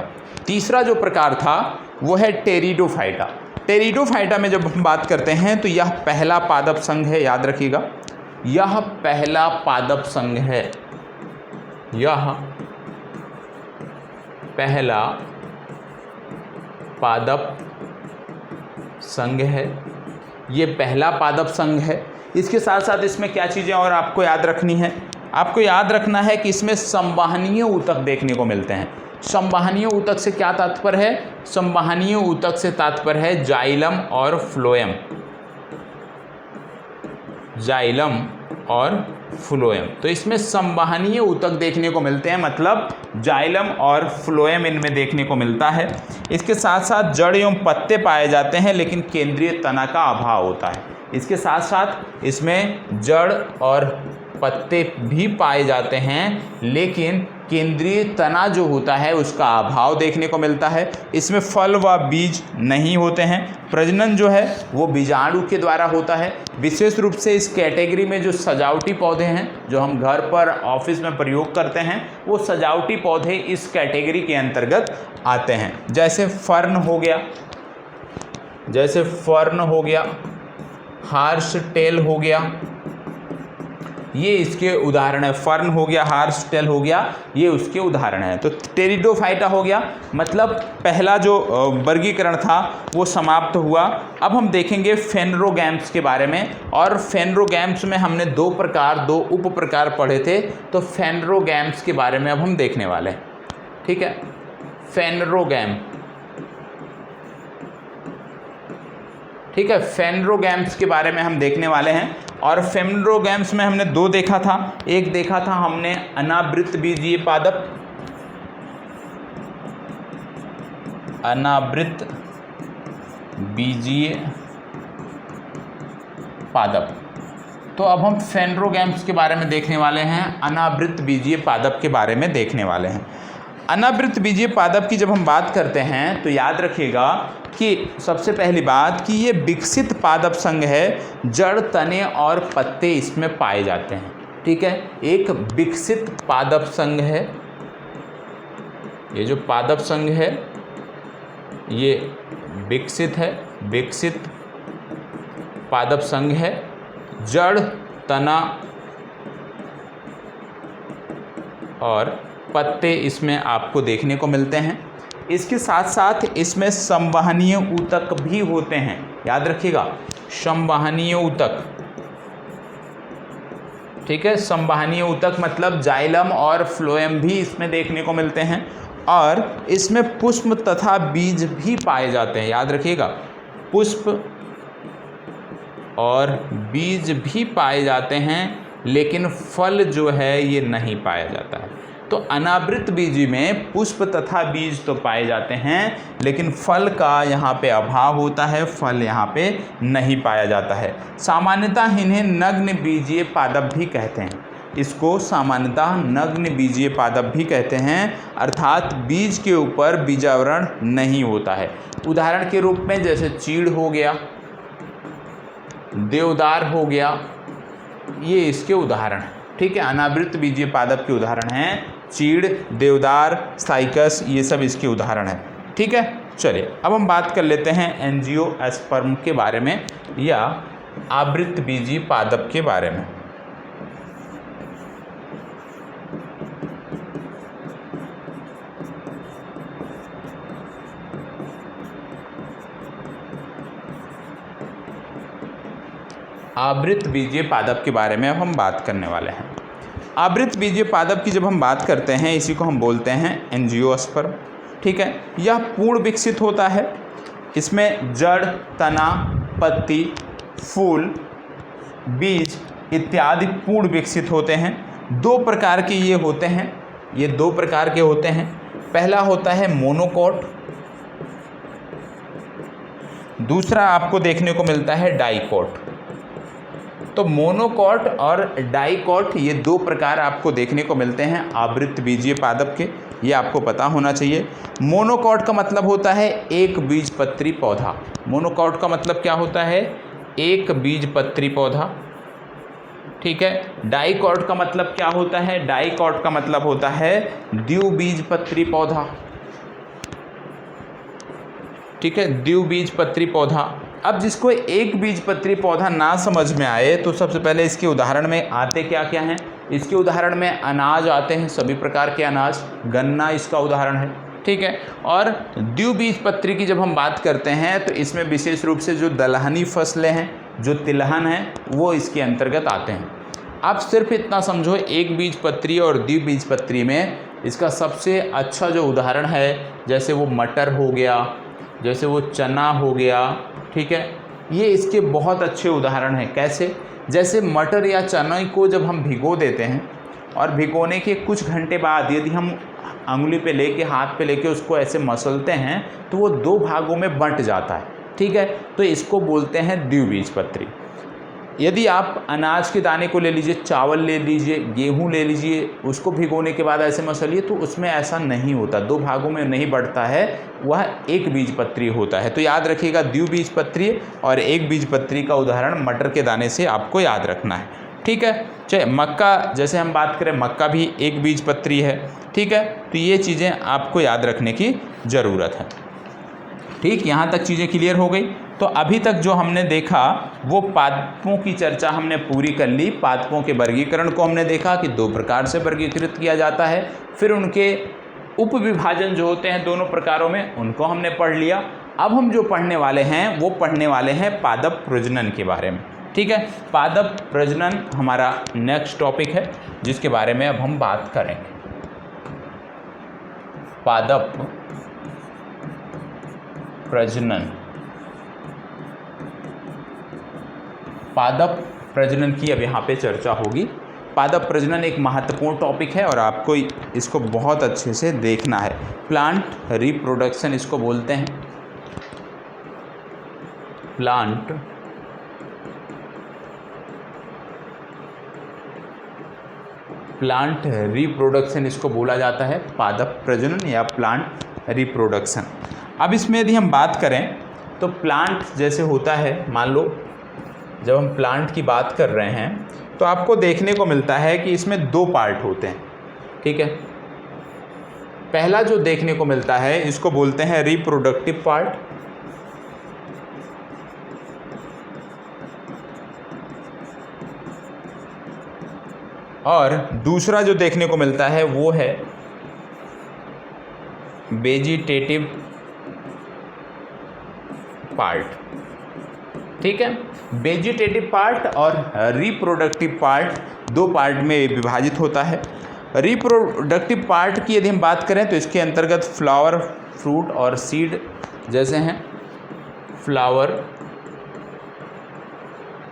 A: तीसरा जो प्रकार था वो है टेरिडोफाइटा। टेरिडोफाइटा में जब हम बात करते हैं तो यह पहला पादप संघ है, याद रखिएगा, यह पहला पादप संघ है। यह पहला पादप संघ है। ये पहला पादप संघ है। इसके साथ साथ इसमें क्या चीज़ें और आपको याद रखनी है? आपको याद रखना है कि इसमें संवहनीय ऊतक देखने को मिलते हैं। संवहनीय ऊतक से क्या तात्पर्य है? संवहनीय ऊतक से तात्पर्य है जाइलम और फ्लोएम। जाइलम और फ्लोएम। तो इसमें संवहनीय ऊतक देखने को मिलते हैं, मतलब जाइलम और फ्लोएम इनमें देखने को मिलता है। इसके साथ साथ जड़ एवं पत्ते पाए जाते हैं, लेकिन केंद्रीय तना का अभाव होता है। इसके साथ साथ इसमें जड़ और पत्ते भी पाए जाते हैं, लेकिन केंद्रीय तना जो होता है उसका अभाव देखने को मिलता है। इसमें फल व बीज नहीं होते हैं। प्रजनन जो है वो बीजाणु के द्वारा होता है। विशेष रूप से इस कैटेगरी में जो सजावटी पौधे हैं जो हम घर पर ऑफिस में प्रयोग करते हैं, वो सजावटी पौधे इस कैटेगरी के अंतर्गत आते हैं। जैसे फर्न हो गया, हार्स टेल हो गया, ये इसके उदाहरण है। फर्न हो गया, हार्स टेल हो गया, ये उसके उदाहरण है। तो टेरिडोफाइटा हो गया, मतलब पहला जो वर्गीकरण था वो समाप्त हुआ। अब हम देखेंगे फेनरोगैम्स के बारे में। और फेनरोगैम्स में हमने दो उप प्रकार पढ़े थे, तो फेनरोगैम्स के बारे में अब हम देखने वाले हैं। ठीक है, फेनरोगैम। ठीक है, फेनरोगैम्स के बारे में हम देखने वाले हैं। और फेनरोगैम्स में हमने दो देखा था। एक देखा था हमने अनावृत बीजीय पादप, अनावृत बीजीय पादप। तो अब हम फेनरोगैम्स के बारे में देखने वाले हैं, अनावृत बीजीय पादप के बारे में देखने वाले हैं। अनावृत बीजीय पादप की जब हम बात करते हैं तो याद रखिएगा कि सबसे पहली बात कि ये विकसित पादप संघ है, जड़, तने और पत्ते इसमें पाए जाते हैं। ठीक है, एक विकसित पादप संघ है। ये जो पादप संघ है ये विकसित है, विकसित पादप संघ है। जड़, तना और पत्ते इसमें आपको देखने को मिलते हैं। इसके साथ साथ इसमें संवहनीय ऊतक भी होते हैं, याद रखिएगा, संवहनीय ऊतक। ठीक है, संवहनीय ऊतक मतलब जाइलम और फ्लोएम भी इसमें देखने को मिलते हैं। और इसमें पुष्प तथा बीज भी पाए जाते हैं, याद रखिएगा, पुष्प और बीज भी पाए जाते हैं, लेकिन फल जो है ये नहीं पाया जाता है। तो अनावृत बीज में पुष्प तथा बीज तो पाए जाते हैं, लेकिन फल का यहाँ पे अभाव होता है, फल यहाँ पे नहीं पाया जाता है। सामान्यतः इन्हें नग्न बीजीय पादप भी कहते हैं। इसको सामान्यतः नग्न बीजीय पादप भी कहते हैं, अर्थात बीज के ऊपर बीजावरण नहीं होता है। उदाहरण के रूप में जैसे चीड़ हो गया, देवदार हो गया, ये इसके उदाहरण हैं। ठीक है, अनावृत बीजीय पादप के उदाहरण हैं चीड़, देवदार, साइकस, ये सब इसके उदाहरण हैं। ठीक है, चलिए अब हम बात कर लेते हैं एंजियोस्पर्म के बारे में या आवृत बीजीय पादप के बारे में। आवृत बीजीय पादप के बारे में अब हम बात करने वाले हैं। आवृत बीजीय पादप की जब हम बात करते हैं, इसी को हम बोलते हैं एंजियोस्पर्म। ठीक है, यह पूर्ण विकसित होता है। इसमें जड़, तना, पत्ती, फूल, बीज इत्यादि पूर्ण विकसित होते हैं। दो प्रकार के ये होते हैं, ये दो प्रकार के होते हैं। पहला होता है मोनोकॉट, दूसरा आपको देखने को मिलता है डाइकॉट। तो मोनोकॉट और डाइकॉट ये दो प्रकार आपको देखने को मिलते हैं आवृत बीजीय पादप के, ये आपको पता होना चाहिए। मोनोकॉट का मतलब होता है एक बीजपत्री पौधा। मोनोकॉट का मतलब क्या होता है? एक बीजपत्री पौधा। ठीक है, डाइकॉट का मतलब क्या होता है? डाइकॉट का मतलब होता है द्विबीजपत्री पौधा। ठीक है, द्विबीजपत्री पौधा। अब जिसको एक बीजपत्री पौधा ना समझ में आए तो सबसे पहले इसके उदाहरण में आते क्या क्या हैं? इसके उदाहरण में अनाज आते हैं, सभी प्रकार के अनाज, गन्ना इसका उदाहरण है। ठीक है, और द्विबीजपत्री की जब हम बात करते हैं तो इसमें विशेष रूप से जो दलहनी फसलें हैं, जो तिलहन हैं, वो इसके अंतर्गत आते हैं। आप सिर्फ इतना समझो, एक बीजपत्री और द्विबीजपत्री में इसका सबसे अच्छा जो उदाहरण है, जैसे वो मटर हो गया, जैसे वो चना हो गया। ठीक है, ये इसके बहुत अच्छे उदाहरण हैं। कैसे? जैसे मटर या चना को जब हम भिगो देते हैं और भिगोने के कुछ घंटे बाद यदि हम अंगुली पे लेके, हाथ पे लेके उसको ऐसे मसलते हैं तो वो दो भागों में बंट जाता है। ठीक है, तो इसको बोलते हैं द्विबीजपत्री। यदि आप अनाज के दाने को ले लीजिए, चावल ले लीजिए, गेहूं ले लीजिए, उसको भिगोने के बाद ऐसे मसलिए तो उसमें ऐसा नहीं होता, दो भागों में नहीं बढ़ता है, वह एक बीजपत्री होता है। तो याद रखिएगा, द्विबीजपत्री और एक बीजपत्री का उदाहरण मटर के दाने से आपको याद रखना है। ठीक है, चाहे मक्का, जैसे हम बात करें, मक्का भी एक बीजपत्री है। ठीक है, तो ये चीज़ें आपको याद रखने की ज़रूरत है। ठीक, यहाँ तक चीज़ें क्लियर हो गई। तो अभी तक जो हमने देखा वो पादपों की चर्चा हमने पूरी कर ली। पादपों के वर्गीकरण को हमने देखा कि दो प्रकार से वर्गीकृत किया जाता है, फिर उनके उपविभाजन जो होते हैं दोनों प्रकारों में, उनको हमने पढ़ लिया। अब हम जो पढ़ने वाले हैं वो पढ़ने वाले हैं पादप प्रजनन के बारे में। ठीक है, पादप प्रजनन हमारा नेक्स्ट टॉपिक है जिसके बारे में अब हम बात करेंगे। पादप प्रजनन। पादप प्रजनन की अब यहाँ पे चर्चा होगी। पादप प्रजनन एक महत्वपूर्ण टॉपिक है और आपको इसको बहुत अच्छे से देखना है। प्लांट रिप्रोडक्शन इसको बोलते हैं। प्लांट प्लांट रिप्रोडक्शन इसको बोला जाता है, पादप प्रजनन या प्लांट रिप्रोडक्शन। अब इसमें यदि हम बात करें तो प्लांट जैसे होता है, मान लो जब हम प्लांट की बात कर रहे हैं तो आपको देखने को मिलता है कि इसमें 2 पार्ट होते हैं, ठीक है। पहला जो देखने को मिलता है इसको बोलते हैं रिप्रोडक्टिव पार्ट, और दूसरा जो देखने को मिलता है वो है वेजिटेटिव पार्ट, ठीक है। वेजिटेटिव पार्ट और रिप्रोडक्टिव पार्ट 2 पार्ट में विभाजित होता है। रिप्रोडक्टिव पार्ट की यदि हम बात करें तो इसके अंतर्गत फ्लावर, फ्रूट और सीड जैसे हैं, फ्लावर,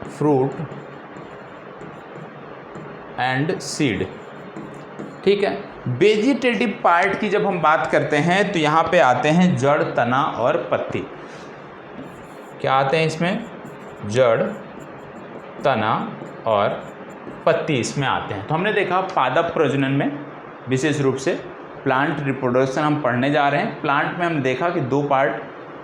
A: फ्रूट एंड सीड, ठीक है। वेजिटेटिव पार्ट की जब हम बात करते हैं तो यहाँ पे आते हैं जड़, तना और पत्ती। क्या आते हैं इसमें? जड़, तना और पत्ती इसमें आते हैं। तो हमने देखा पादप प्रजनन में विशेष रूप से प्लांट रिप्रोडक्शन हम पढ़ने जा रहे हैं। प्लांट में हम देखा कि 2 पार्ट,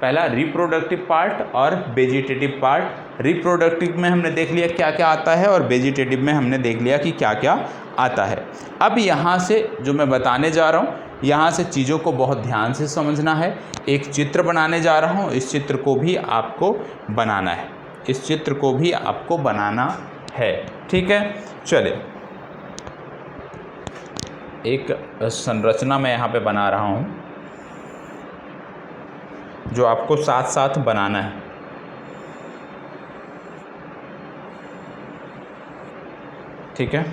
A: पहला रिप्रोडक्टिव पार्ट और वेजिटेटिव पार्ट। रिप्रोडक्टिव में हमने देख लिया क्या क्या आता है और वेजिटेटिव में हमने देख लिया कि क्या क्या आता है। अब यहाँ से जो मैं बताने जा रहा हूँ, यहाँ से चीज़ों को बहुत ध्यान से समझना है। एक चित्र बनाने जा रहा हूँ, इस चित्र को भी आपको बनाना है, इस चित्र को भी आपको बनाना है, ठीक है। चलिए, एक संरचना मैं यहाँ पे बना रहा हूँ जो आपको साथ साथ बनाना है, ठीक है।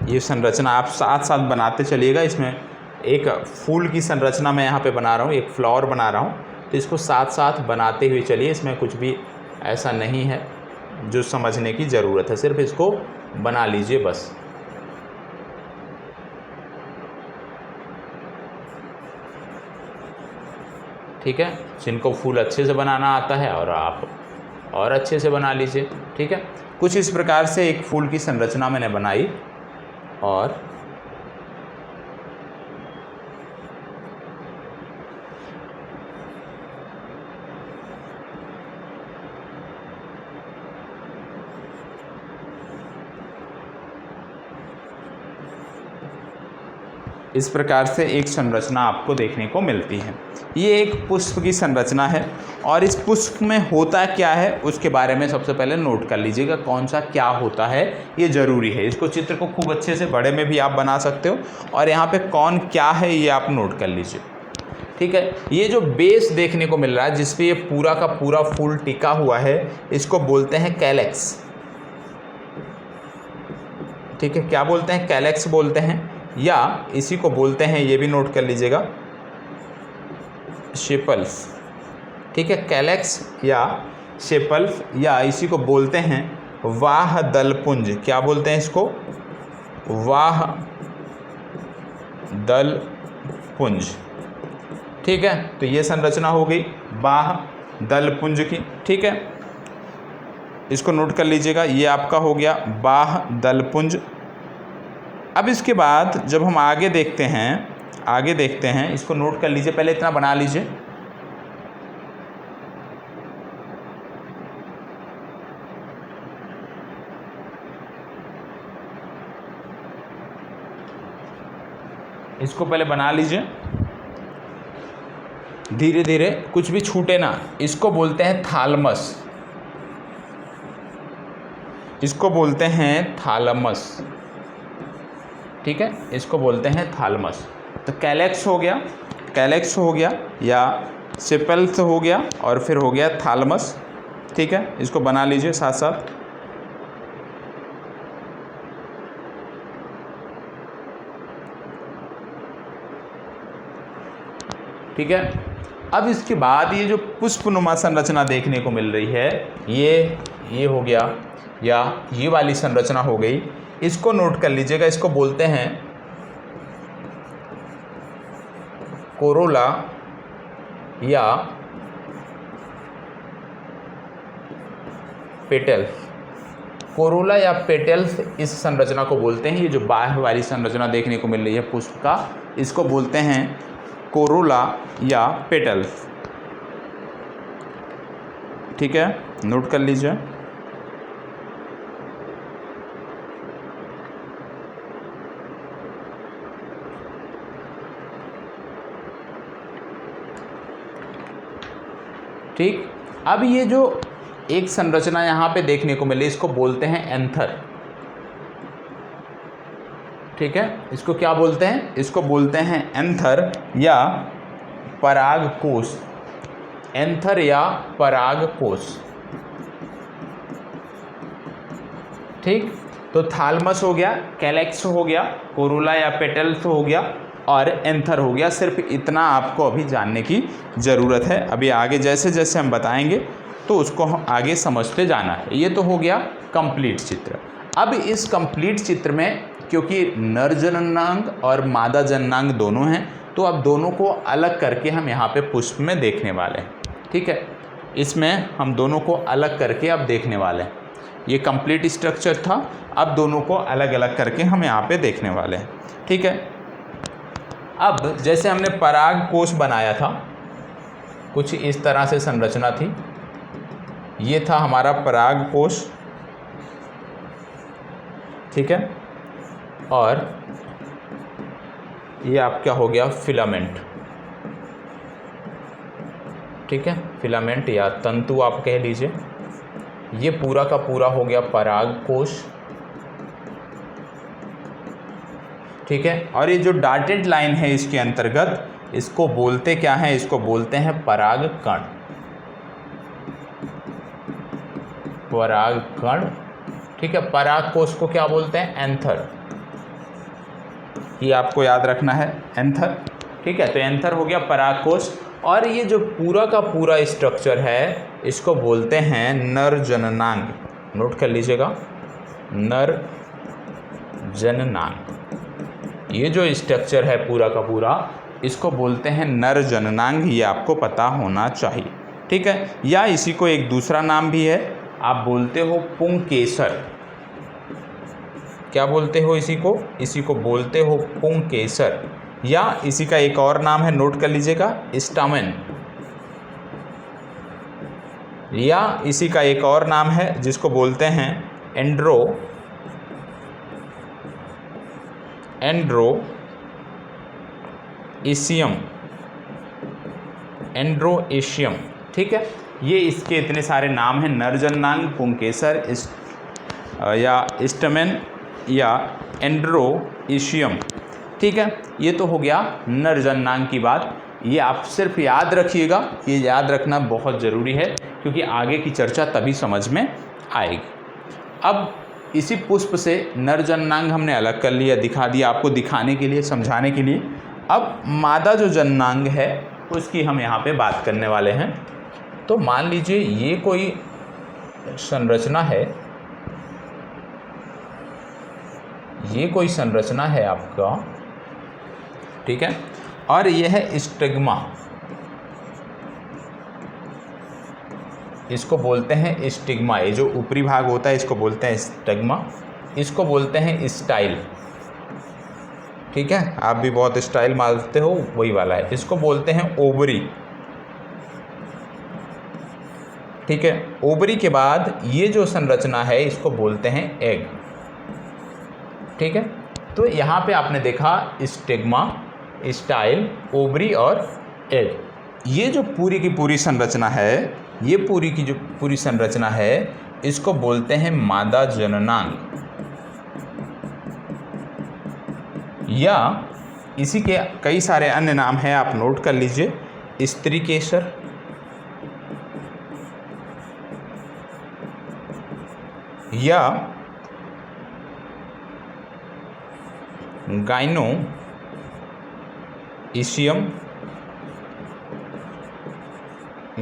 A: ये संरचना आप साथ साथ बनाते चलिएगा। इसमें एक फूल की संरचना मैं यहाँ पे बना रहा हूँ, एक फ्लावर बना रहा हूँ, तो इसको साथ साथ बनाते हुए चलिए। इसमें कुछ भी ऐसा नहीं है जो समझने की ज़रूरत है, सिर्फ इसको बना लीजिए बस। ठीक है, जिनको फूल अच्छे से बनाना आता है और आप और अच्छे से बना लीजिए, ठीक है। कुछ इस प्रकार से एक फूल की संरचना मैंने बनाई और इस प्रकार से एक संरचना आपको देखने को मिलती है। ये एक पुष्प की संरचना है और इस पुष्प में होता क्या है उसके बारे में सबसे पहले नोट कर लीजिएगा। कौन सा क्या होता है ये ज़रूरी है। इसको चित्र को खूब अच्छे से बड़े में भी आप बना सकते हो और यहाँ पे कौन क्या है ये आप नोट कर लीजिए, ठीक है। ये जो बेस देखने को मिल रहा है जिस पे ये पूरा का पूरा फूल टिका हुआ है, इसको बोलते हैं कैलेक्स, ठीक है। क्या बोलते हैं? कैलेक्स बोलते हैं, या इसी को बोलते हैं, ये भी नोट कर लीजिएगा, शेपल्स, ठीक है। कैलेक्स या शेपल्स या इसी को बोलते हैं वाह दलपुंज। क्या बोलते हैं इसको? वाह दलपुंज, ठीक है। तो ये संरचना हो गई वाह दलपुंज की, ठीक है। इसको नोट कर लीजिएगा, ये आपका हो गया वाह दलपुंज। अब इसके बाद जब हम आगे देखते हैं, इसको नोट कर लीजिए, पहले इतना बना लीजिए। इसको पहले बना लीजिए धीरे धीरे, कुछ भी छूटे ना। इसको बोलते हैं थालमस, इसको बोलते हैं थालमस, ठीक है। इसको बोलते हैं थालमस। तो कैलेक्स हो गया या सेपल्स हो गया और फिर हो गया थालमस, ठीक है। इसको बना लीजिए साथ साथ। ठीक है। अब इसके बाद ये जो पुष्पनुमा संरचना देखने को मिल रही है, ये हो गया या ये वाली संरचना हो गई। इसको नोट कर लीजिएगा, इसको बोलते हैं कोरोला या पेटल्स। कोरोला या पेटल्स इस संरचना को बोलते हैं। ये जो बाहर वाली संरचना देखने को मिल रही है पुष्प का, इसको बोलते हैं कोरोला या पेटल्स। ठीक है, नोट कर लीजिए। ठीक, अब ये जो एक संरचना यहाँ पे देखने को मिली, इसको बोलते हैं एंथर। ठीक है, इसको क्या बोलते हैं? इसको बोलते हैं एंथर या परागकोश। एंथर या परागकोश। ठीक, तो थालमस हो गया, कैलेक्स हो गया, कोरोला या पेटल्स हो गया और एंथर हो गया। सिर्फ इतना आपको अभी जानने की ज़रूरत है। अभी आगे जैसे जैसे हम बताएंगे तो उसको हम आगे समझते जाना है। ये तो हो गया कंप्लीट चित्र। अब इस कंप्लीट चित्र में क्योंकि नर जननांग और मादा जननांग दोनों हैं, तो अब दोनों को अलग करके हम यहाँ पे पुष्प में देखने वाले हैं। ठीक है, इसमें हम दोनों को अलग करके अब देखने वाले हैं। ये कंप्लीट स्ट्रक्चर था, अब दोनों को अलग अलग करके हम यहाँ पे देखने वाले हैं। ठीक है, अब जैसे हमने परागकोश बनाया था, कुछ इस तरह से संरचना थी। ये था हमारा परागकोश। ठीक है, और ये आपका हो गया फिलामेंट। ठीक है, फिलामेंट या तंतु आप कह लीजिए। ये पूरा का पूरा हो गया परागकोश। ठीक है, और ये जो डॉटेड लाइन है इसके अंतर्गत, इसको बोलते क्या है? इसको बोलते हैं परागकण। परागकण। ठीक है, परागकोश को क्या बोलते हैं? एंथर। ये आपको याद रखना है, एंथर। ठीक है, तो एंथर हो गया परागकोश। और ये जो पूरा का पूरा स्ट्रक्चर है, इसको बोलते हैं नर जननांग। नोट कर लीजिएगा, नर जननांग। ये जो स्ट्रक्चर है पूरा का पूरा, इसको बोलते हैं नर जननांग। ये आपको पता होना चाहिए। ठीक है, या इसी को एक दूसरा नाम भी है, आप बोलते हो पुंकेसर। क्या बोलते हो इसी को? इसी को बोलते हो पुंकेसर। या इसी का एक और नाम है, नोट कर लीजिएगा, स्टामेन। या इसी का एक और नाम है जिसको बोलते हैं एंड्रोएशियम। एंड्रोएशियम। ठीक है, ये इसके इतने सारे नाम हैं, नरजननांग, पुंकेसर या स्टमेन या एंड्रोएशियम। ठीक है, ये तो हो गया नरजननांग की बात। ये आप सिर्फ याद रखिएगा, ये याद रखना बहुत ज़रूरी है क्योंकि आगे की चर्चा तभी समझ में आएगी। अब इसी पुष्प से नर जननांग हमने अलग कर लिया, दिखा दिया आपको, दिखाने के लिए, समझाने के लिए। अब मादा जो जननांग है उसकी हम यहाँ पे बात करने वाले हैं। तो मान लीजिए ये कोई संरचना है, ये कोई संरचना है आपका। ठीक है, और यह है स्टिग्मा। इसको बोलते हैं स्टिग्मा। ये जो ऊपरी भाग होता है इसको बोलते हैं स्टिग्मा। इसको बोलते हैं स्टाइल। ठीक है, आप भी बहुत स्टाइल मारते हो, वही वाला है। इसको बोलते हैं ओवरी। ठीक है, ओवरी के बाद ये जो संरचना है इसको बोलते हैं एग। ठीक है, तो यहाँ पे आपने देखा स्टिग्मा, स्टाइल, ओवरी और एग। ये जो पूरी की पूरी संरचना है, ये पूरी की जो पूरी संरचना है, इसको बोलते हैं मादा जननांग। या इसी के कई सारे अन्य नाम हैं, आप नोट कर लीजिए। स्त्री केसर, या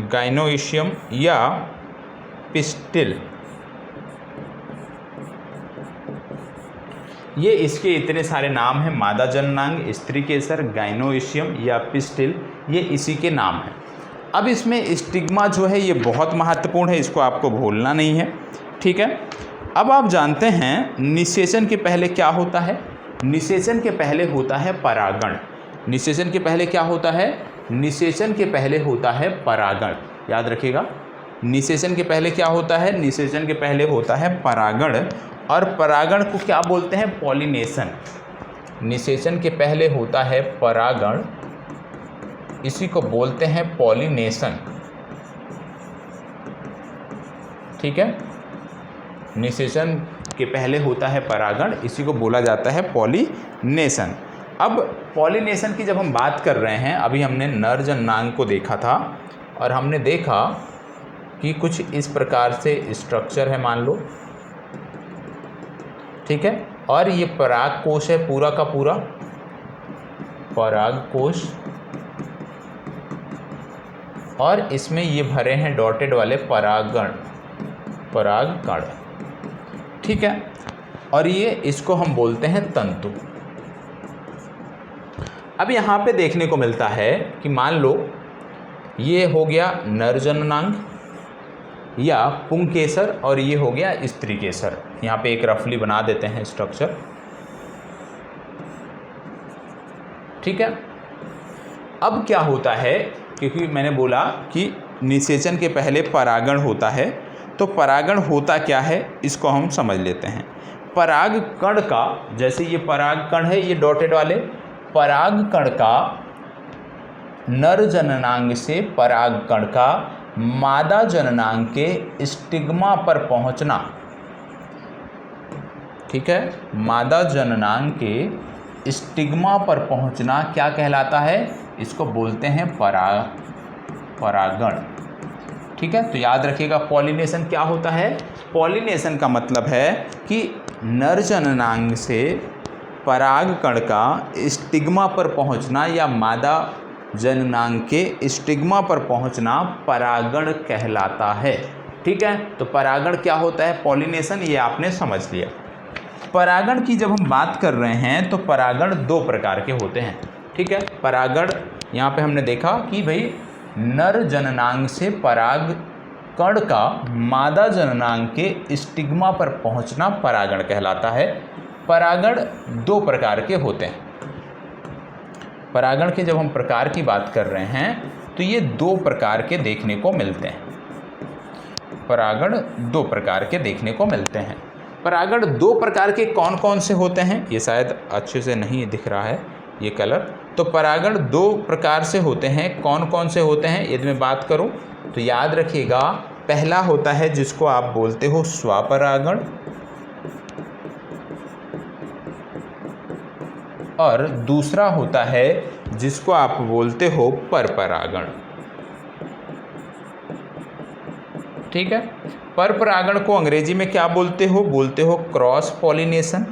A: गाइनोइशियम या पिस्टिल। ये इसके इतने सारे नाम हैं, मादा जननांग, स्त्री केसर, गाइनोइशियम या पिस्टिल, ये इसी के नाम हैं। अब इसमें स्टिग्मा जो है ये बहुत महत्वपूर्ण है, इसको आपको भूलना नहीं है, ठीक है। अब आप जानते हैं निषेचन के पहले क्या होता है? निषेचन के पहले होता है परागण। निषेचन के पहले क्या होता है? निषेचन के पहले होता है परागण। याद रखिएगा, निषेचन के पहले क्या होता है? निषेचन के पहले होता है परागण, और परागण को क्या बोलते हैं? पॉलिनेशन। निषेचन के पहले होता है परागण, इसी को बोलते हैं पॉलिनेशन, ठीक है। निषेचन के पहले होता है परागण, इसी को बोला जाता है पॉलिनेशन। अब पॉलिनेशन की जब हम बात कर रहे हैं, अभी हमने नर जननांग को देखा था और हमने देखा कि कुछ इस प्रकार से स्ट्रक्चर है, मान लो, ठीक है। और ये पराग कोश है पूरा का पूरा, पराग कोश, और इसमें ये भरे हैं डॉटेड वाले परागकण, ठीक है। और ये इसको हम बोलते हैं तंतु। अब यहाँ पे देखने को मिलता है कि मान लो ये हो गया नर जननांग या पुंकेसर और ये हो गया स्त्री केसर। यहाँ पे एक रफली बना देते हैं स्ट्रक्चर, ठीक है। अब क्या होता है, क्योंकि मैंने बोला कि निषेचन के पहले परागण होता है, तो परागण होता क्या है इसको हम समझ लेते हैं। पराग कण का, जैसे ये पराग कण है, ये डॉटेड वाले, पराग कण का नर जननांग से पराग कण का मादा जननांग के स्टिग्मा पर पहुंचना, ठीक है। मादा जननांग के स्टिग्मा पर पहुंचना क्या कहलाता है? इसको बोलते हैं परागण, ठीक है। तो याद रखिएगा पॉलिनेशन क्या होता है? पॉलिनेशन का मतलब है कि नर जननांग से पराग कण का स्टिग्मा पर पहुंचना या मादा जननांग के स्टिग्मा पर पहुंचना परागण कहलाता है, ठीक है। तो परागण क्या होता है? पॉलिनेशन, ये आपने समझ लिया। परागण की जब हम बात कर रहे हैं तो परागण दो प्रकार के होते हैं, ठीक है। परागण यहाँ पे हमने देखा कि भाई नर जननांग से पराग कण का मादा जननांग के स्टिग्मा पर पहुंचना परागण कहलाता है। परागण दो प्रकार के होते हैं। परागण के जब हम प्रकार की बात कर रहे हैं तो ये दो प्रकार के देखने को मिलते हैं। परागण दो प्रकार के देखने को मिलते हैं। परागण दो प्रकार के कौन कौन से होते हैं? ये शायद अच्छे से नहीं दिख रहा है ये कलर। तो परागण दो प्रकार से होते हैं। कौन कौन से होते हैं यदि मैं बात करूं तो याद रखिएगा, पहला होता है जिसको आप बोलते हो स्वपरागण, और दूसरा होता है जिसको आप बोलते हो परपरागण, ठीक है। परपरागण को अंग्रेजी में क्या बोलते हो? बोलते हो क्रॉस पॉलिनेशन,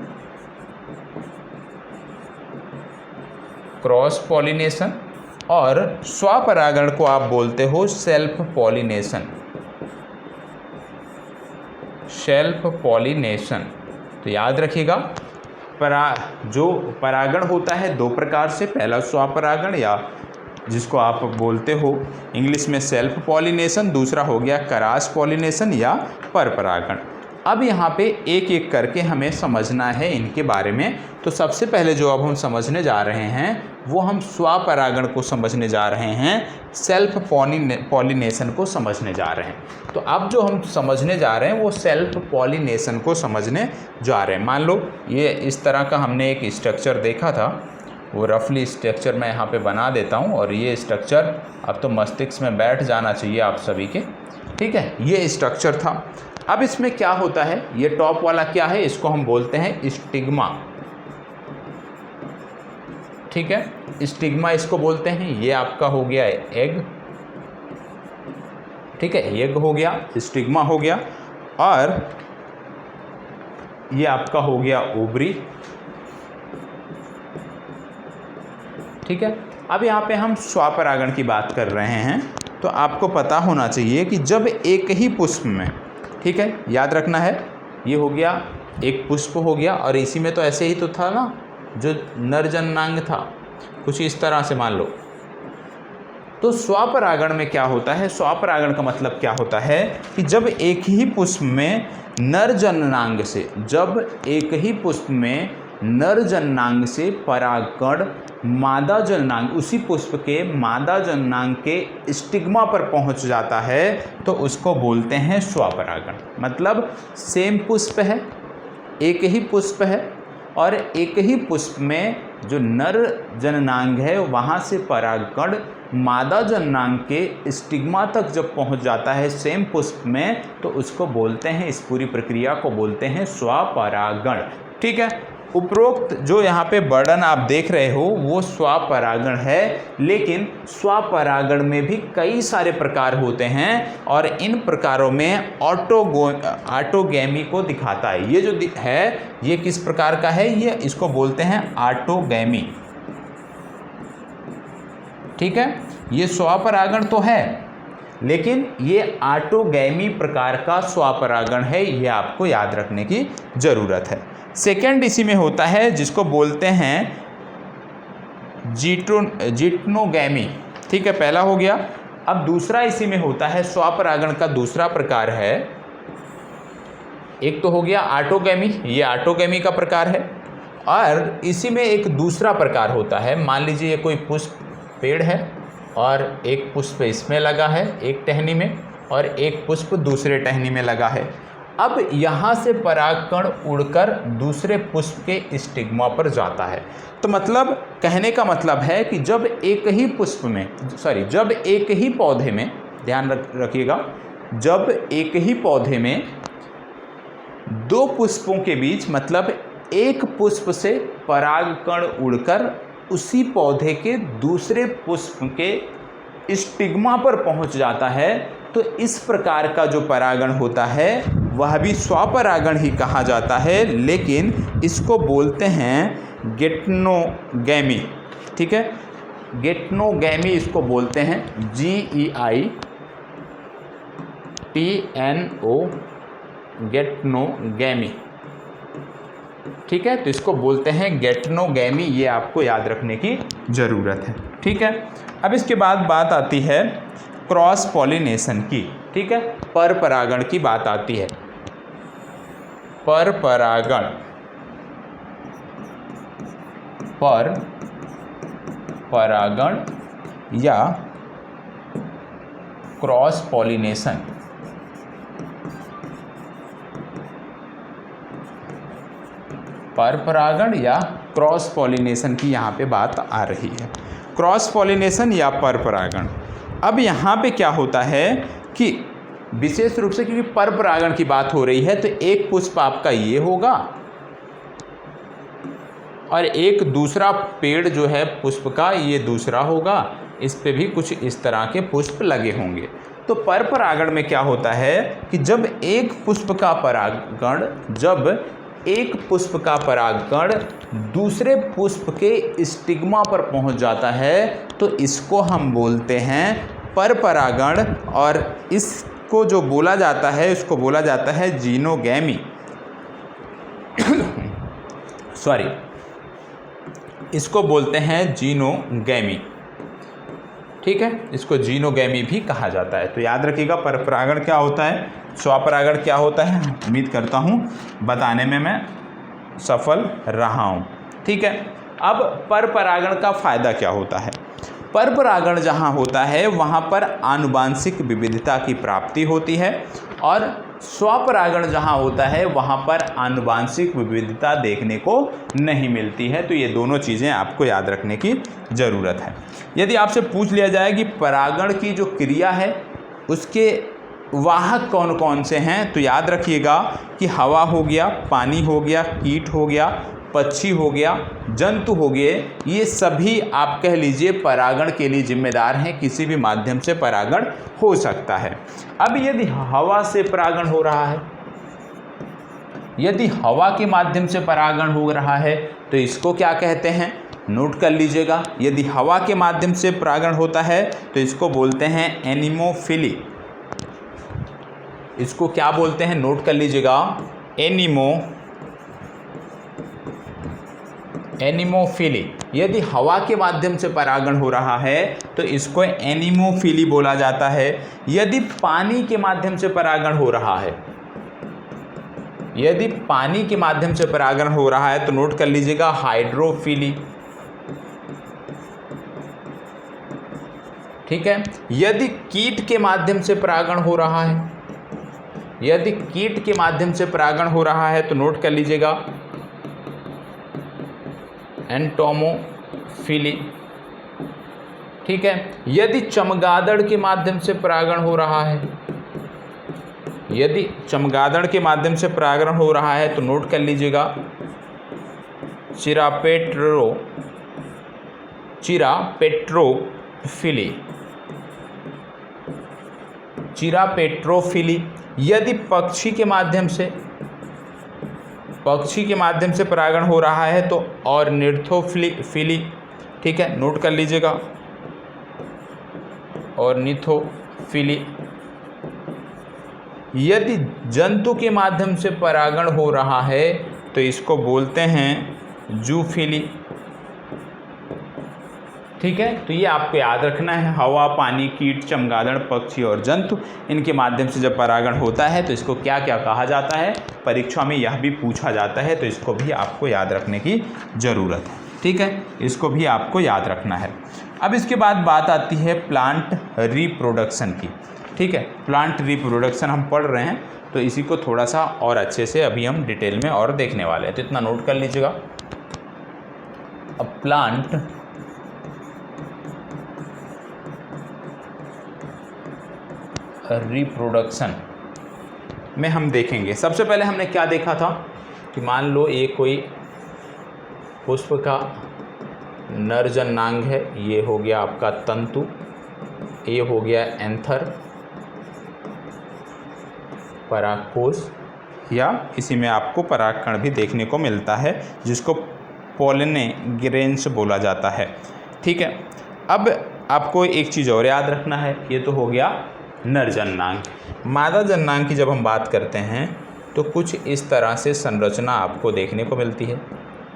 A: क्रॉस पॉलिनेशन। और स्वपरागण को आप बोलते हो सेल्फ पॉलिनेशन, सेल्फ पॉलिनेशन। तो याद रखिएगा जो परागण होता है दो प्रकार से, पहला स्वपरागण या जिसको आप बोलते हो इंग्लिश में सेल्फ पॉलिनेशन, दूसरा हो गया क्रॉस पॉलिनेशन या परपरागण। अब यहाँ पे एक एक करके हमें समझना है इनके बारे में। तो सबसे पहले जो अब हम समझने जा रहे हैं वो हम स्वपरागण को समझने जा रहे हैं, सेल्फ पॉलिनेशन को समझने जा रहे हैं। तो अब जो हम समझने जा रहे हैं वो सेल्फ पॉलिनेशन को समझने जा रहे हैं। मान लो ये इस तरह का हमने एक स्ट्रक्चर देखा था, वो रफली स्ट्रक्चर मैं यहाँ पे बना देता हूँ, और ये स्ट्रक्चर अब तो मस्तिष्क में बैठ जाना चाहिए आप सभी के, ठीक है। ये स्ट्रक्चर था। अब इसमें क्या होता है, ये टॉप वाला क्या है? इसको हम बोलते हैं स्टिग्मा, ठीक है। स्टिग्मा इसको बोलते हैं। ये आपका हो गया एग, ठीक है, एग हो गया, स्टिग्मा हो गया। और ये आपका हो गया ओवरी, ठीक है। अब यहाँ पे हम स्वपरागण की बात कर रहे हैं, तो आपको पता होना चाहिए कि जब एक ही पुष्प में, ठीक है, याद रखना है, ये हो गया एक पुष्प हो गया, और इसी में तो ऐसे ही तो था ना, जो नर जननांग था, कुछ इस तरह से मान लो। तो स्वपरागण में क्या होता है, स्वपरागण का मतलब क्या होता है कि जब एक ही पुष्प में नर जननांग से, जब एक ही पुष्प में नर जननांग से परागकण मादा जननांग, उसी पुष्प के मादा जननांग के स्टिग्मा पर पहुंच जाता है, तो उसको बोलते हैं स्वपरागण। मतलब सेम पुष्प है, एक ही पुष्प है, और एक ही पुष्प में जो नर जननांग है वहाँ से परागकण मादा जननांग के स्टिग्मा तक जब पहुँच जाता है सेम पुष्प में, तो उसको बोलते हैं, इस पूरी प्रक्रिया को बोलते हैं स्वपरागण। ठीक है, उपरोक्त जो यहाँ पे वर्णन आप देख रहे हो वो स्वपरागण है, लेकिन स्वपरागण में भी कई सारे प्रकार होते हैं, और इन प्रकारों में ऑटोगैमी को दिखाता है। ये जो है ये किस प्रकार का है, ये इसको बोलते हैं ऑटोगैमी। ठीक है, ये स्वपरागण तो है, लेकिन ये ऑटोगैमी प्रकार का स्वपरागण है, ये आपको याद रखने की ज़रूरत है। सेकेंड इसी में होता है जिसको बोलते हैं जिट्नोगैमी। ठीक है, पहला हो गया। अब दूसरा इसी में होता है, स्वपरागण का दूसरा प्रकार है, एक तो हो गया ऑटोगैमी, ये ऑटोगैमी का प्रकार है, और इसी में एक दूसरा प्रकार होता है। मान लीजिए ये कोई पुष्प पेड़ है, और एक पुष्प इसमें लगा है एक टहनी में, और एक पुष्प दूसरे टहनी में लगा है। अब यहाँ से परागकण उड़कर दूसरे पुष्प के स्टिग्मा पर जाता है। तो मतलब कहने का मतलब है कि जब एक ही पुष्प में, जब एक ही पौधे में, ध्यान रखिएगा, जब एक ही पौधे में दो पुष्पों के बीच, मतलब एक पुष्प से परागकण उड़कर उसी पौधे के दूसरे पुष्प के स्टिग्मा पर पहुंच जाता है, तो इस प्रकार का जो परागण होता है वह भी स्वपरागण ही कहा जाता है, लेकिन इसको बोलते हैं गेट्नोगैमी। ठीक है, गेट्नोगैमी इसको बोलते हैं, GEITNO, गेट्नोगैमी। ठीक है, तो इसको बोलते हैं गेट्नोगैमी, ये आपको याद रखने की ज़रूरत है। ठीक है, अब इसके बाद बात आती है क्रॉस पॉलिनेशन की। ठीक है, परपरागण की बात आती है। परपरागण, परपरागण या क्रॉस पॉलिनेशन, परपरागण या क्रॉस पॉलिनेशन की यहाँ पे बात आ रही है। क्रॉस पॉलिनेशन या परपरागण। अब यहाँ पे क्या होता है कि विशेष रूप से क्योंकि परपरागण की बात हो रही है, तो एक पुष्प आपका ये होगा, और एक दूसरा पेड़ जो है पुष्प का ये दूसरा होगा, इस पे भी कुछ इस तरह के पुष्प लगे होंगे। तो परपरागण में क्या होता है कि जब एक पुष्प का परागकण दूसरे पुष्प के स्टिग्मा पर पहुंच जाता है, तो इसको हम बोलते हैं परपरागण, और इसको जो बोला जाता है उसको बोला जाता है जीनोगैमी। इसको बोलते हैं जीनोगैमी। ठीक है, इसको जीनोगैमी भी कहा जाता है। तो याद रखिएगा परपरागण क्या होता है, स्वपरागण क्या होता है। उम्मीद करता हूँ बताने में मैं सफल रहा हूँ। ठीक है, अब परपरागण का फ़ायदा क्या होता है। परपरागण जहाँ होता है वहाँ पर आनुवांशिक विविधता की प्राप्ति होती है, और स्वपरागण जहाँ होता है वहाँ पर आनुवांशिक विविधता देखने को नहीं मिलती है। तो ये दोनों चीज़ें आपको याद रखने की ज़रूरत है। यदि आपसे पूछ लिया जाए कि परागण की जो क्रिया है उसके वाहक कौन कौन से हैं, तो याद रखिएगा कि हवा हो गया, पानी हो गया, कीट हो गया, पक्षी हो गया, जंतु हो गए, ये सभी आप कह लीजिए परागण के लिए जिम्मेदार हैं। किसी भी माध्यम से परागण हो सकता है। अब यदि हवा से परागण हो रहा है, यदि हवा के माध्यम से परागण हो रहा है तो इसको क्या कहते हैं, नोट कर लीजिएगा। यदि हवा के माध्यम से परागण होता है तो इसको बोलते हैं एनिमोफिली। इसको क्या बोलते हैं, नोट कर लीजिएगा, एनिमोफिली। एनिमोफिली। यदि हवा के माध्यम से परागण हो रहा है तो इसको एनिमोफिली बोला जाता है। यदि पानी के माध्यम से परागण हो रहा है, यदि पानी के माध्यम से परागण हो रहा है तो नोट कर लीजिएगा हाइड्रोफिली। ठीक है। यदि कीट के माध्यम से परागण हो रहा है, यदि कीट के माध्यम से परागण हो रहा है तो नोट कर लीजिएगा एंटोमोफिली। ठीक है। यदि चमगादड़ के माध्यम से परागण हो रहा है, यदि चमगादड़ के माध्यम से परागण हो रहा है तो नोट कर लीजिएगा चिरापेट्रोफिली। चिरापेट्रोफिली। यदि पक्षी के माध्यम से परागण हो रहा है तो ऑर्निथोफिली। ठीक है, नोट कर लीजिएगा ऑर्निथोफिली। यदि जंतु के माध्यम से परागण हो रहा है तो इसको बोलते हैं जूफिली। ठीक है, तो ये आपको याद रखना है। हवा, पानी, कीट, चमगादड़, पक्षी और जंतु, इनके माध्यम से जब परागण होता है तो इसको क्या क्या कहा जाता है। परीक्षा में यह भी पूछा जाता है, तो इसको भी आपको याद रखने की ज़रूरत है। ठीक है, इसको भी आपको याद रखना है। अब इसके बाद बात आती है प्लांट रिप्रोडक्शन की। ठीक है, प्लांट रिप्रोडक्शन हम पढ़ रहे हैं तो इसी को थोड़ा सा और अच्छे से अभी हम डिटेल में और देखने वाले हैं, तो इतना नोट कर लीजिएगा। अब प्लांट रिप्रोडक्शन में हम देखेंगे, सबसे पहले हमने क्या देखा था कि मान लो ये कोई पुष्प का नर जननांग है, ये हो गया आपका तंतु, ये हो गया एंथर, परागकोश, या इसी में आपको परागकण भी देखने को मिलता है जिसको पोलिनेग्रेंस बोला जाता है। ठीक है, अब आपको एक चीज़ और याद रखना है, ये तो हो गया नर जननांग। मादा जननांग की जब हम बात करते हैं तो कुछ इस तरह से संरचना आपको देखने को मिलती है,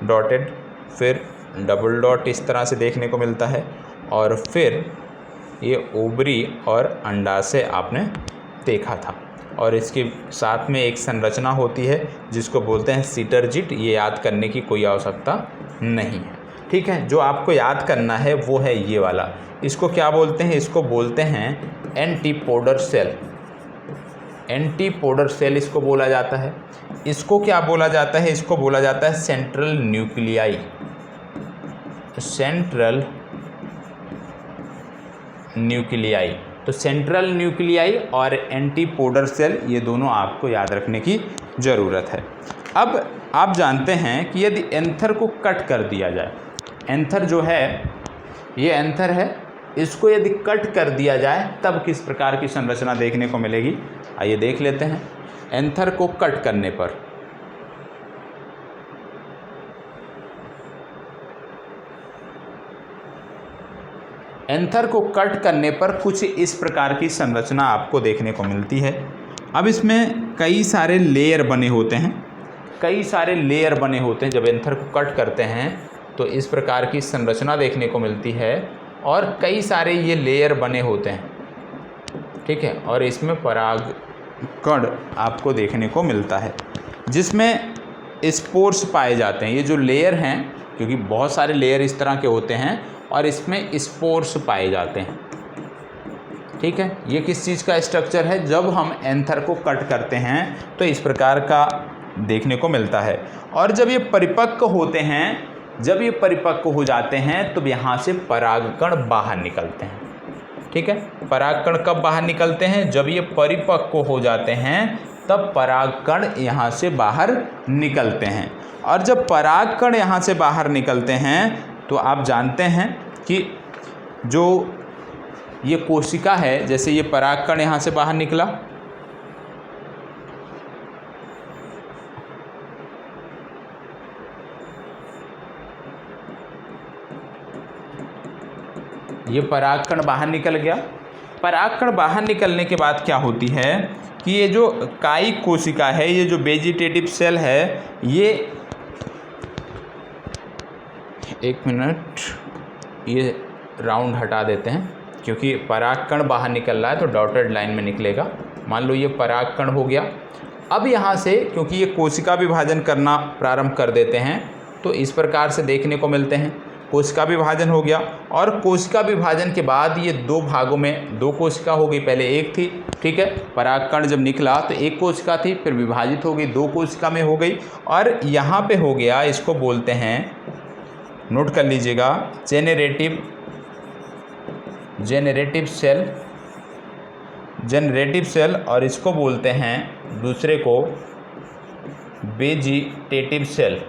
A: डॉटेड, फिर डबल डॉट इस तरह से देखने को मिलता है, और फिर ये ओवरी और अंडाशय आपने देखा था, और इसके साथ में एक संरचना होती है जिसको बोलते हैं सीटरजिट। ये याद करने की कोई आवश्यकता नहीं है। ठीक है, जो आपको याद करना है वो है ये वाला, इसको क्या बोलते हैं, इसको बोलते हैं एंटीपोडर सेल। एंटीपोडर सेल इसको बोला जाता है। इसको क्या बोला जाता है, इसको बोला जाता है सेंट्रल न्यूक्लियाई। सेंट्रल न्यूक्लियाई, तो सेंट्रल न्यूक्लियाई और एंटीपोडर सेल, ये दोनों आपको याद रखने की ज़रूरत है। अब आप जानते हैं कि यदि एंथर को कट कर दिया जाए, एंथर जो है ये एंथर है, इसको यदि कट कर दिया जाए तब किस प्रकार की संरचना देखने को मिलेगी, आइए देख लेते हैं। एंथर को कट करने पर कुछ इस प्रकार की संरचना आपको देखने को मिलती है। अब इसमें कई सारे लेयर बने होते हैं, जब एंथर को कट करते हैं तो इस प्रकार की संरचना देखने को मिलती है, और कई सारे ये लेयर बने होते हैं। ठीक है, और इसमें परागकण आपको देखने को मिलता है जिसमें स्पोर्स पाए जाते हैं। ये जो लेयर हैं, क्योंकि बहुत सारे लेयर इस तरह के होते हैं, और इसमें स्पोर्स पाए जाते हैं। ठीक है, ये किस चीज़ का स्ट्रक्चर है, जब हम एंथर को कट करते हैं तो इस प्रकार का देखने को मिलता है। और जब ये परिपक्व होते हैं, जब ये परिपक्व हो जाते हैं तो यहाँ से परागकण बाहर निकलते हैं। ठीक है, परागकण कब बाहर निकलते हैं, जब ये परिपक्व हो जाते हैं तब परागकण यहाँ से बाहर निकलते हैं। और जब परागकण यहाँ से बाहर निकलते हैं तो आप जानते हैं कि जो ये कोशिका है, जैसे ये परागकण यहाँ से बाहर निकला, ये परागकण बाहर निकल गया। परागकण बाहर निकलने के बाद क्या होती है कि ये जो कायिक कोशिका है, ये जो वेजिटेटिव सेल है, एक मिनट, ये राउंड हटा देते हैं क्योंकि परागकण बाहर निकल रहा है तो डॉटेड लाइन में निकलेगा। मान लो ये परागकण हो गया। अब यहाँ से क्योंकि ये कोशिका विभाजन करना प्रारंभ कर देते हैं तो इस प्रकार से देखने को मिलते हैं। कोशिका विभाजन हो गया और कोशिका विभाजन के बाद ये दो भागों में दो कोशिका हो गई, पहले एक थी, ठीक है। परागकण जब निकला तो एक कोशिका थी, फिर विभाजित हो गई, दो कोशिका में हो गई और यहाँ पे हो गया, इसको बोलते हैं, नोट कर लीजिएगा, जेनरेटिव सेल और इसको बोलते हैं दूसरे को वेजिटेटिव सेल,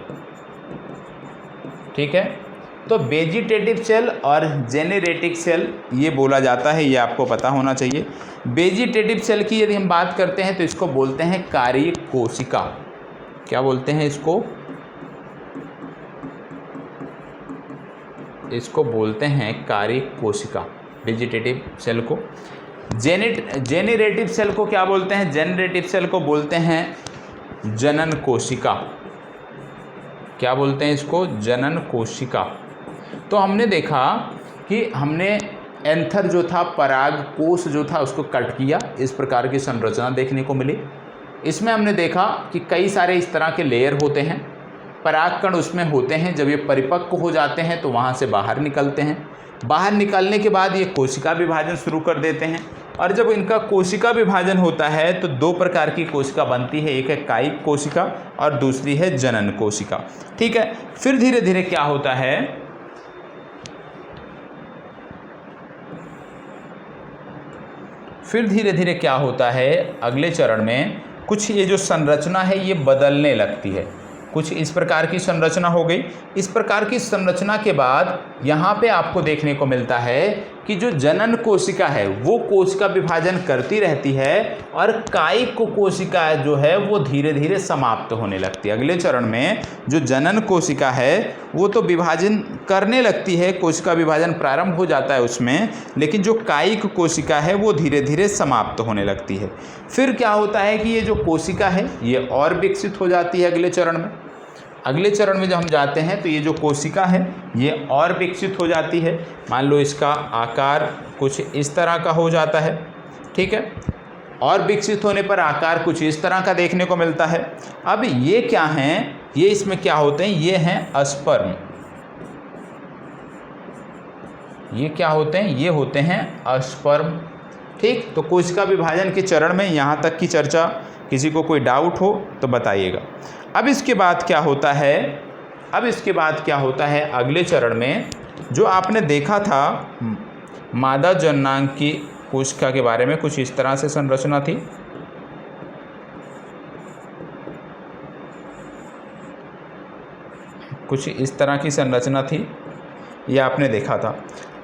A: ठीक है। तो वेजिटेटिव सेल और जेनरेटिव सेल ये बोला जाता है, ये आपको पता होना चाहिए। वेजिटेटिव सेल की यदि हम बात करते हैं तो इसको बोलते हैं कार्यक कोशिका। क्या बोलते हैं इसको? इसको बोलते हैं कार्यक कोशिका, वेजिटेटिव सेल को। जेनरेटिव सेल को क्या बोलते हैं? जेनरेटिव सेल को बोलते हैं जनन कोशिका। क्या बोलते हैं इसको? जनन कोशिका। तो हमने देखा कि हमने एंथर जो था, पराग कोश जो था, उसको कट किया, इस प्रकार की संरचना देखने को मिली। इसमें हमने देखा कि कई सारे इस तरह के लेयर होते हैं, परागकण उसमें होते हैं। जब ये परिपक्व हो जाते हैं तो वहाँ से बाहर निकलते हैं। बाहर निकलने के बाद ये कोशिका विभाजन शुरू कर देते हैं और जब इनका कोशिका विभाजन होता है तो दो प्रकार की कोशिका बनती है, एक है कायिक कोशिका और दूसरी है जनन कोशिका, ठीक है। फिर धीरे धीरे क्या होता है, अगले चरण में कुछ ये जो संरचना है ये बदलने लगती है। कुछ इस प्रकार की संरचना हो गई। इस प्रकार की संरचना के बाद यहाँ पे आपको देखने को मिलता है कि जो जनन कोशिका है वो कोशिका विभाजन करती रहती है और कायिक कोशिका जो है वो धीरे धीरे समाप्त होने लगती है। अगले चरण में जो जनन कोशिका है वो तो विभाजन करने लगती है, कोशिका विभाजन प्रारंभ हो जाता है उसमें, लेकिन जो कायिक कोशिका है वो धीरे धीरे समाप्त होने लगती है। फिर क्या होता है कि ये जो कोशिका है ये और विकसित हो जाती है अगले चरण में। अगले चरण में जब हम जाते हैं तो ये जो कोशिका है ये और विकसित हो जाती है। मान लो इसका आकार कुछ इस तरह का हो जाता है, ठीक है। और विकसित होने पर आकार कुछ इस तरह का देखने को मिलता है। अब ये क्या हैं? ये इसमें क्या होते हैं? ये हैं स्पर्म। ये क्या होते हैं? ये होते हैं स्पर्म, ठीक। तो कोशिका विभाजन के चरण में यहाँ तक की चर्चा, किसी को कोई डाउट हो तो बताइएगा। अब इसके बाद क्या होता है? अगले चरण में जो आपने देखा था मादा जननांग की कोशिका के बारे में, कुछ इस तरह से संरचना थी। कुछ इस तरह की संरचना थी, ये आपने देखा था।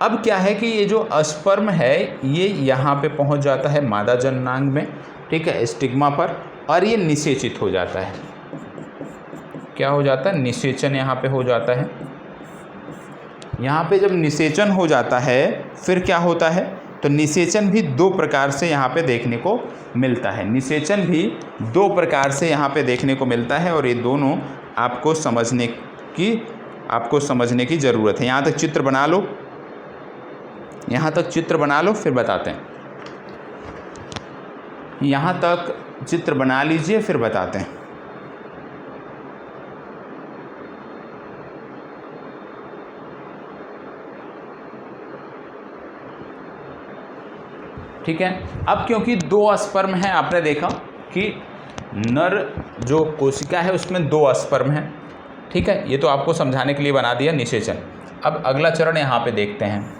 A: अब क्या है कि ये जो स्पर्म है ये यहाँ पे पहुँच जाता है मादा जननांग में, ठीक है, स्टिग्मा पर, और ये निषेचित हो जाता है। क्या हो जाता है? निषेचन यहाँ पे हो जाता है। यहाँ पे जब निषेचन हो जाता है फिर क्या होता है? तो निषेचन भी दो प्रकार से यहाँ पे देखने को मिलता है। निषेचन भी दो प्रकार से यहाँ पे देखने को मिलता है और ये दोनों आपको समझने की ज़रूरत है। यहाँ तक चित्र बना लो, फिर बताते हैं। यहाँ तक चित्र बना लीजिए, फिर बताते हैं। ठीक है। अब क्योंकि दो स्पर्म हैं, आपने देखा कि नर जो कोशिका है उसमें दो स्पर्म हैं, ठीक है। ये तो आपको समझाने के लिए बना दिया निषेचन। अब अगला चरण यहाँ पे देखते हैं।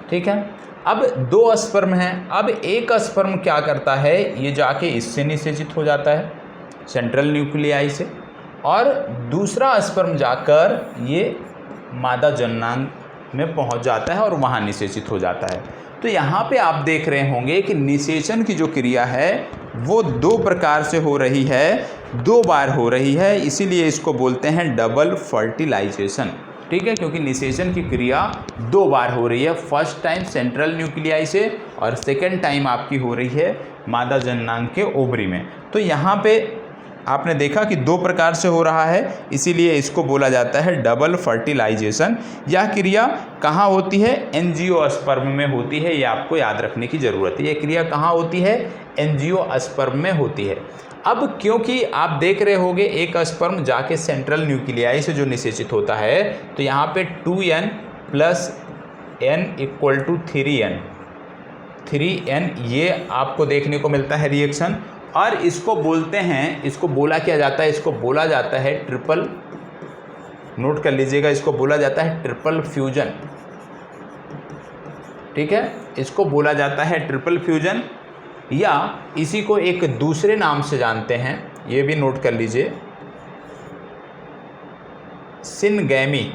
A: ठीक है। अब दो स्पर्म हैं। अब एक स्पर्म क्या करता है? ये जाके इससे निषेचित हो जाता है, सेंट्रल न्यूक्लियाई से, और दूसरा स्पर्म जाकर ये मादा जननांग में पहुंच जाता है और वहाँ निषेचित हो जाता है। तो यहाँ पे आप देख रहे होंगे कि निषेचन की जो क्रिया है वो दो प्रकार से हो रही है, दो बार हो रही है, इसीलिए इसको बोलते हैं डबल फर्टिलाइजेशन। ठीक है, क्योंकि निषेचन की क्रिया 2 बार हो रही है। फर्स्ट टाइम सेंट्रल न्यूक्लियाई से और सेकेंड टाइम आपकी हो रही है मादा जननांग के ओवरी में। तो यहाँ पे आपने देखा कि 2 प्रकार से हो रहा है, इसीलिए इसको बोला जाता है डबल फर्टिलाइजेशन। यह क्रिया कहाँ होती है? एंजियोस्पर्म में होती है, ये आपको याद रखने की ज़रूरत है। ये क्रिया कहाँ होती है? एंजियोस्पर्म में होती है। अब क्योंकि आप देख रहे होंगे एक स्पर्म जाके सेंट्रल न्यूक्लियाई से जो निषेचित होता है, तो यहाँ पे 2n + n = 3n, 3n ये आपको देखने को मिलता है रिएक्शन। और इसको बोलते हैं, इसको बोला क्या जाता है? इसको बोला जाता है ट्रिपल, नोट कर लीजिएगा, इसको बोला जाता है ट्रिपल फ्यूजन। ठीक है, इसको बोला जाता है ट्रिपल फ्यूजन, या इसी को एक दूसरे नाम से जानते हैं, ये भी नोट कर लीजिए, सिनगैमी।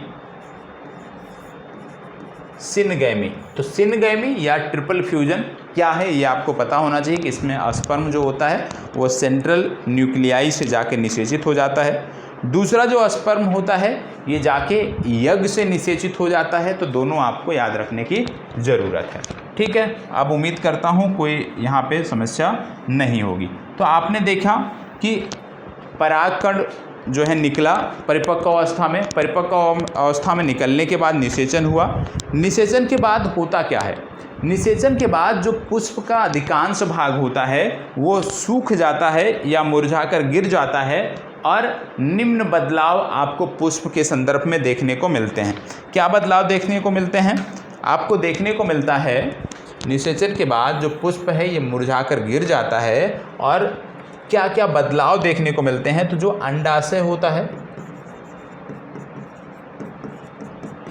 A: सिनगैमी, तो सिनगैमी या ट्रिपल फ्यूजन क्या है ये आपको पता होना चाहिए कि इसमें स्पर्म जो होता है वो सेंट्रल न्यूक्लियाई से जाके निषेचित हो जाता है। दूसरा जो स्पर्म होता है ये जाके यज्ञ से निषेचित हो जाता है। तो दोनों आपको याद रखने की ज़रूरत है। ठीक है, अब उम्मीद करता हूँ कोई यहाँ पे समस्या नहीं होगी। तो आपने देखा कि परागकण जो है निकला परिपक्व अवस्था में, परिपक्व अवस्था में निकलने के बाद निषेचन हुआ। निषेचन के बाद होता क्या है? निषेचन के बाद जो पुष्प का अधिकांश भाग होता है वो सूख जाता है या मुरझाकर गिर जाता है, और निम्न बदलाव आपको पुष्प के संदर्भ में देखने को मिलते हैं। क्या बदलाव देखने को मिलते हैं? आपको देखने को मिलता है निषेचन के बाद जो पुष्प है ये मुरझाकर गिर जाता है, और क्या क्या बदलाव देखने को मिलते हैं? तो जो अंडाशय होता है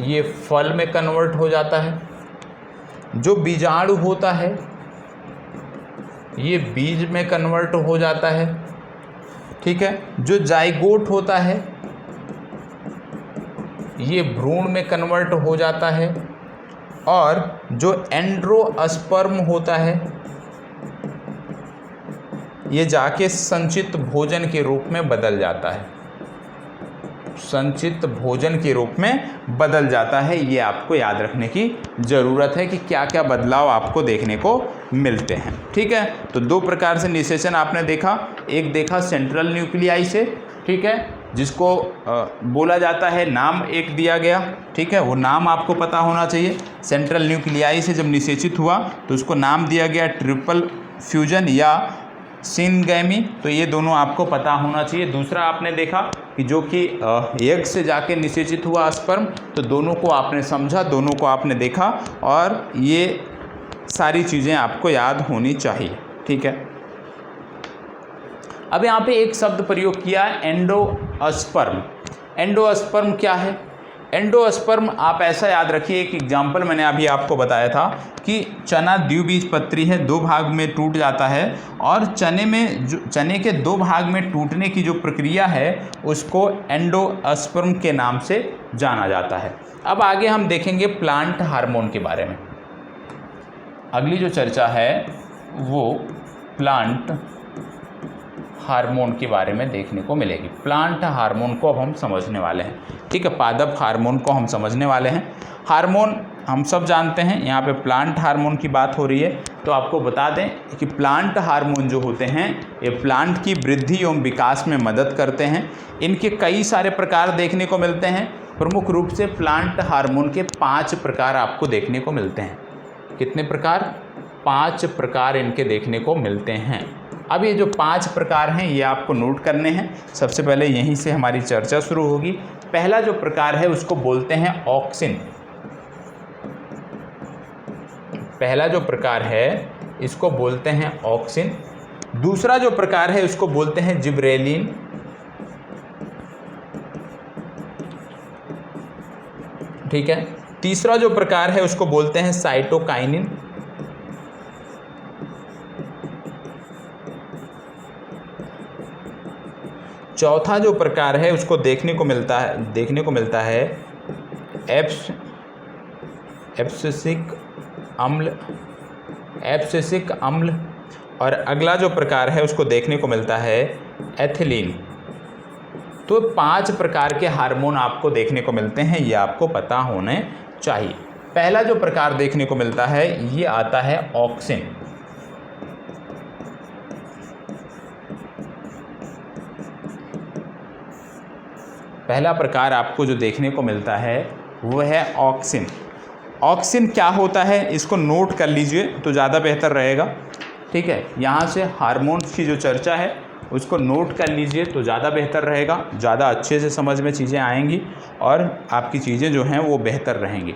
A: ये फल में कन्वर्ट हो जाता है, जो बीजाणु होता है ये बीज में कन्वर्ट हो जाता है। ठीक है, जो जाइगोट होता है ये भ्रूण में कन्वर्ट हो जाता है, और जो एंड्रोस्पर्म होता है ये जाके संचित भोजन के रूप में बदल जाता है, संचित भोजन के रूप में बदल जाता है। ये आपको याद रखने की ज़रूरत है कि क्या क्या बदलाव आपको देखने को मिलते हैं। ठीक है, तो 2 प्रकार से निषेचन आपने देखा। एक देखा सेंट्रल न्यूक्लियाई से, ठीक है, जिसको बोला जाता है, नाम एक दिया गया। ठीक है, वो नाम आपको पता होना चाहिए। सेंट्रल न्यूक्लियाई से जब निषेचित हुआ तो उसको नाम दिया गया ट्रिपल फ्यूजन या सिनगैमी। तो ये दोनों आपको पता होना चाहिए। दूसरा आपने देखा कि जो कि यज्ञ से जाके निषेचित हुआ स्पर्म, तो दोनों को आपने समझा, दोनों को आपने देखा, और ये सारी चीज़ें आपको याद होनी चाहिए। ठीक है, अब यहाँ पे एक शब्द प्रयोग किया है एंडोस्पर्म। एंडोस्पर्म क्या है? एंडोस्पर्म आप ऐसा याद रखिए, एक एग्जाम्पल मैंने अभी आपको बताया था कि चना द्विबीजपत्री है, 2 भाग में टूट जाता है, और चने के 2 भाग में टूटने की जो प्रक्रिया है उसको एंडोस्पर्म के नाम से जाना जाता है। अब आगे हम देखेंगे प्लांट हार्मोन के बारे में। अगली जो चर्चा है वो प्लांट हार्मोन के बारे में देखने को मिलेगी। प्लांट हार्मोन को अब हम समझने वाले हैं। ठीक है, पादप हार्मोन को हम समझने वाले हैं। हार्मोन हम सब जानते हैं, यहाँ पे प्लांट हार्मोन की बात हो रही है। तो आपको बता दें कि प्लांट हार्मोन जो होते हैं ये प्लांट की वृद्धि एवं विकास में मदद करते हैं। इनके कई सारे प्रकार देखने को मिलते हैं। प्रमुख रूप से प्लांट हार्मोन के 5 प्रकार आपको देखने को मिलते हैं। कितने प्रकार? 5 प्रकार इनके देखने को मिलते हैं। अब ये जो 5 प्रकार हैं ये आपको नोट करने हैं। सबसे पहले यहीं से हमारी चर्चा शुरू होगी। पहला जो प्रकार है उसको बोलते हैं ऑक्सिन। पहला जो प्रकार है इसको बोलते हैं ऑक्सिन। दूसरा जो प्रकार है उसको बोलते हैं जिब्रेलिन। ठीक है, तीसरा जो प्रकार है उसको बोलते हैं साइटोकाइनिन। चौथा जो प्रकार है उसको देखने को मिलता है एब्सिसिक अम्ल। और अगला जो प्रकार है उसको देखने को मिलता है एथिलीन। तो 5 प्रकार के हार्मोन आपको देखने को मिलते हैं, ये आपको पता होने चाहिए। पहला जो प्रकार देखने को मिलता है ये आता है ऑक्सिन। पहला प्रकार आपको जो देखने को मिलता है वो है ऑक्सिन। ऑक्सिन क्या होता है इसको नोट कर लीजिए तो ज़्यादा बेहतर रहेगा, ठीक है। यहाँ से हार्मोन्स की जो चर्चा है उसको नोट कर लीजिए तो ज़्यादा बेहतर रहेगा, ज़्यादा अच्छे से समझ में चीज़ें आएंगी और आपकी चीज़ें जो हैं वो बेहतर रहेंगी।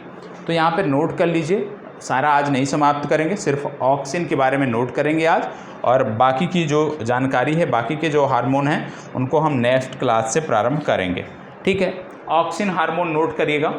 A: तो यहाँ पे नोट कर लीजिए, सारा आज नहीं समाप्त करेंगे, सिर्फ ऑक्सिन के बारे में नोट करेंगे आज, और बाकी की जो जानकारी है, बाकी के जो हार्मोन हैं उनको हम नेक्स्ट क्लास से प्रारंभ करेंगे, ठीक है। ऑक्सिन हार्मोन नोट करिएगा।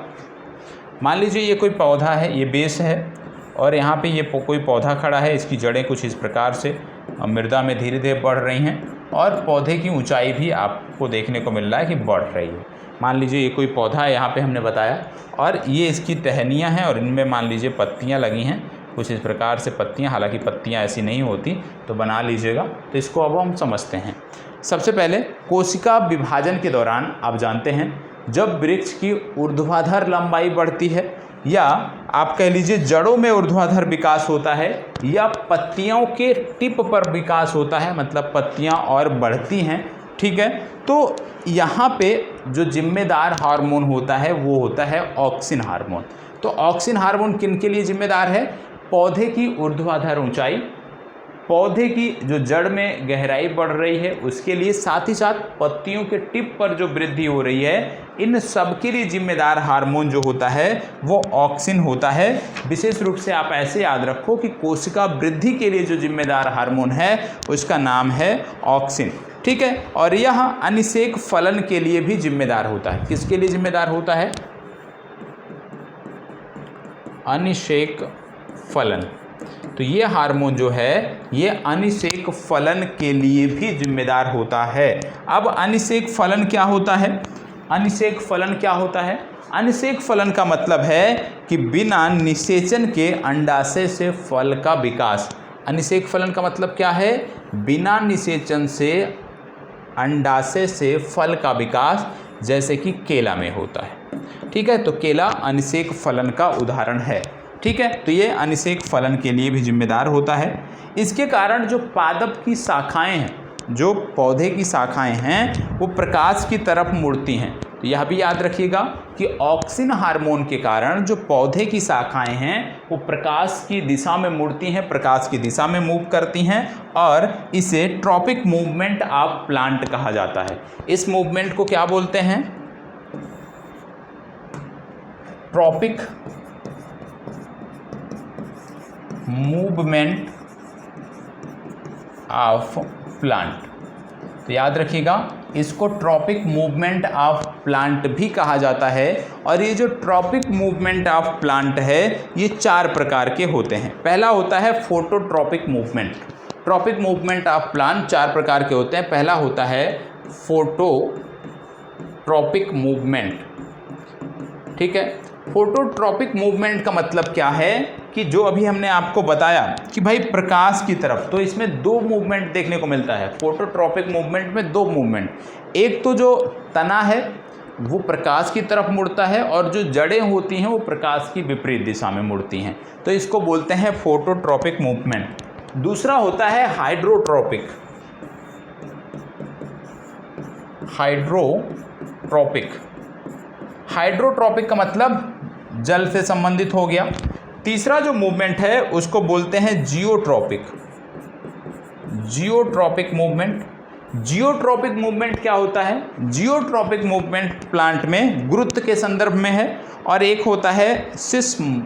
A: मान लीजिए ये कोई पौधा है, ये बेस है और यहाँ पे ये कोई पौधा खड़ा है, इसकी जड़ें कुछ इस प्रकार से मृदा में धीरे धीरे बढ़ रही हैं और पौधे की ऊंचाई भी आपको देखने को मिल रहा है कि बढ़ रही है। मान लीजिए ये कोई पौधा है, यहाँ पे हमने बताया, और ये इसकी टहनियाँ हैं और इनमें मान लीजिए पत्तियाँ लगी हैं, कुछ इस प्रकार से पत्तियाँ, हालांकि पत्तियाँ ऐसी नहीं होती तो बना लीजिएगा। तो इसको अब हम समझते हैं। सबसे पहले कोशिका विभाजन के दौरान आप जानते हैं जब वृक्ष की ऊर्ध्वाधर लंबाई बढ़ती है या आप कह लीजिए जड़ों में ऊर्ध्वाधर विकास होता है या पत्तियों के टिप पर विकास होता है, मतलब पत्तियां और बढ़ती हैं, ठीक है, तो यहाँ पे जो जिम्मेदार हार्मोन होता है वो होता है ऑक्सिन हार्मोन। तो ऑक्सिन हार्मोन किन के लिए जिम्मेदार है? पौधे की ऊर्ध्वाधर ऊंचाई, पौधे की जो जड़ में गहराई बढ़ रही है उसके लिए, साथ ही साथ पत्तियों के टिप पर जो वृद्धि हो रही है, इन सब के लिए जिम्मेदार हार्मोन जो होता है वो ऑक्सिन होता है। विशेष रूप से आप ऐसे याद रखो कि कोशिका वृद्धि के लिए जो जिम्मेदार हार्मोन है उसका नाम है ऑक्सिन, ठीक है। और यह अनिषेक फलन के लिए भी जिम्मेदार होता है। किसके लिए जिम्मेदार होता है? अनिषेक फलन। तो ये हार्मोन जो है ये अनिषेक फलन के लिए भी जिम्मेदार होता है। अब अनिषेक फलन क्या होता है? अनिषेक फलन क्या होता है? अनिषेक फलन का मतलब है कि बिना निषेचन के अंडाशय से फल का विकास। अनिषेक फलन का मतलब क्या है? बिना निषेचन से अंडाशय से फल का विकास, जैसे कि केला में होता है, ठीक है। तो केला अनिषेक फलन का उदाहरण है, ठीक है। तो ये अनिषेक फलन के लिए भी जिम्मेदार होता है। इसके कारण जो पादप की शाखाएं हैं, जो पौधे की शाखाएं हैं, वो प्रकाश की तरफ मुड़ती हैं। तो यह भी याद रखिएगा कि ऑक्सिन हार्मोन के कारण जो पौधे की शाखाएं हैं वो प्रकाश की दिशा में मुड़ती हैं, प्रकाश की दिशा में मूव करती हैं, और इसे ट्रॉपिक मूवमेंट ऑफ प्लांट कहा जाता है। इस मूवमेंट को क्या बोलते हैं? Tropic movement of plant. तो याद रखिएगा इसको ट्रॉपिक मूवमेंट ऑफ प्लांट भी कहा जाता है। और ये जो ट्रॉपिक मूवमेंट ऑफ प्लांट है ये 4 प्रकार के होते हैं। पहला होता है phototropic movement. Tropic movement of plant 4 प्रकार के होते हैं। पहला होता है फोटोट्रॉपिक मूवमेंट, ठीक है। फोटोट्रॉपिक मूवमेंट का मतलब क्या है कि जो अभी हमने आपको बताया कि भाई प्रकाश की तरफ, तो इसमें 2 मूवमेंट देखने को मिलता है। फोटोट्रॉपिक मूवमेंट में 2 मूवमेंट, एक तो जो तना है वो प्रकाश की तरफ मुड़ता है और जो जड़ें hoती हैं वो प्रकाश की विपरीत दिशा में मुड़ती हैं, तो इसको बोलते हैं फोटोट्रॉपिक मूवमेंट। दूसरा होता है हाइड्रोट्रॉपिक। हाइड्रोट्रॉपिक का मतलब जल से संबंधित हो गया। तीसरा जो मूवमेंट है उसको बोलते हैं जियोट्रॉपिक मूवमेंट। जियोट्रॉपिक मूवमेंट क्या होता है? जियोट्रॉपिक मूवमेंट प्लांट में गुरुत्व के संदर्भ में है। और एक होता है सिस्मो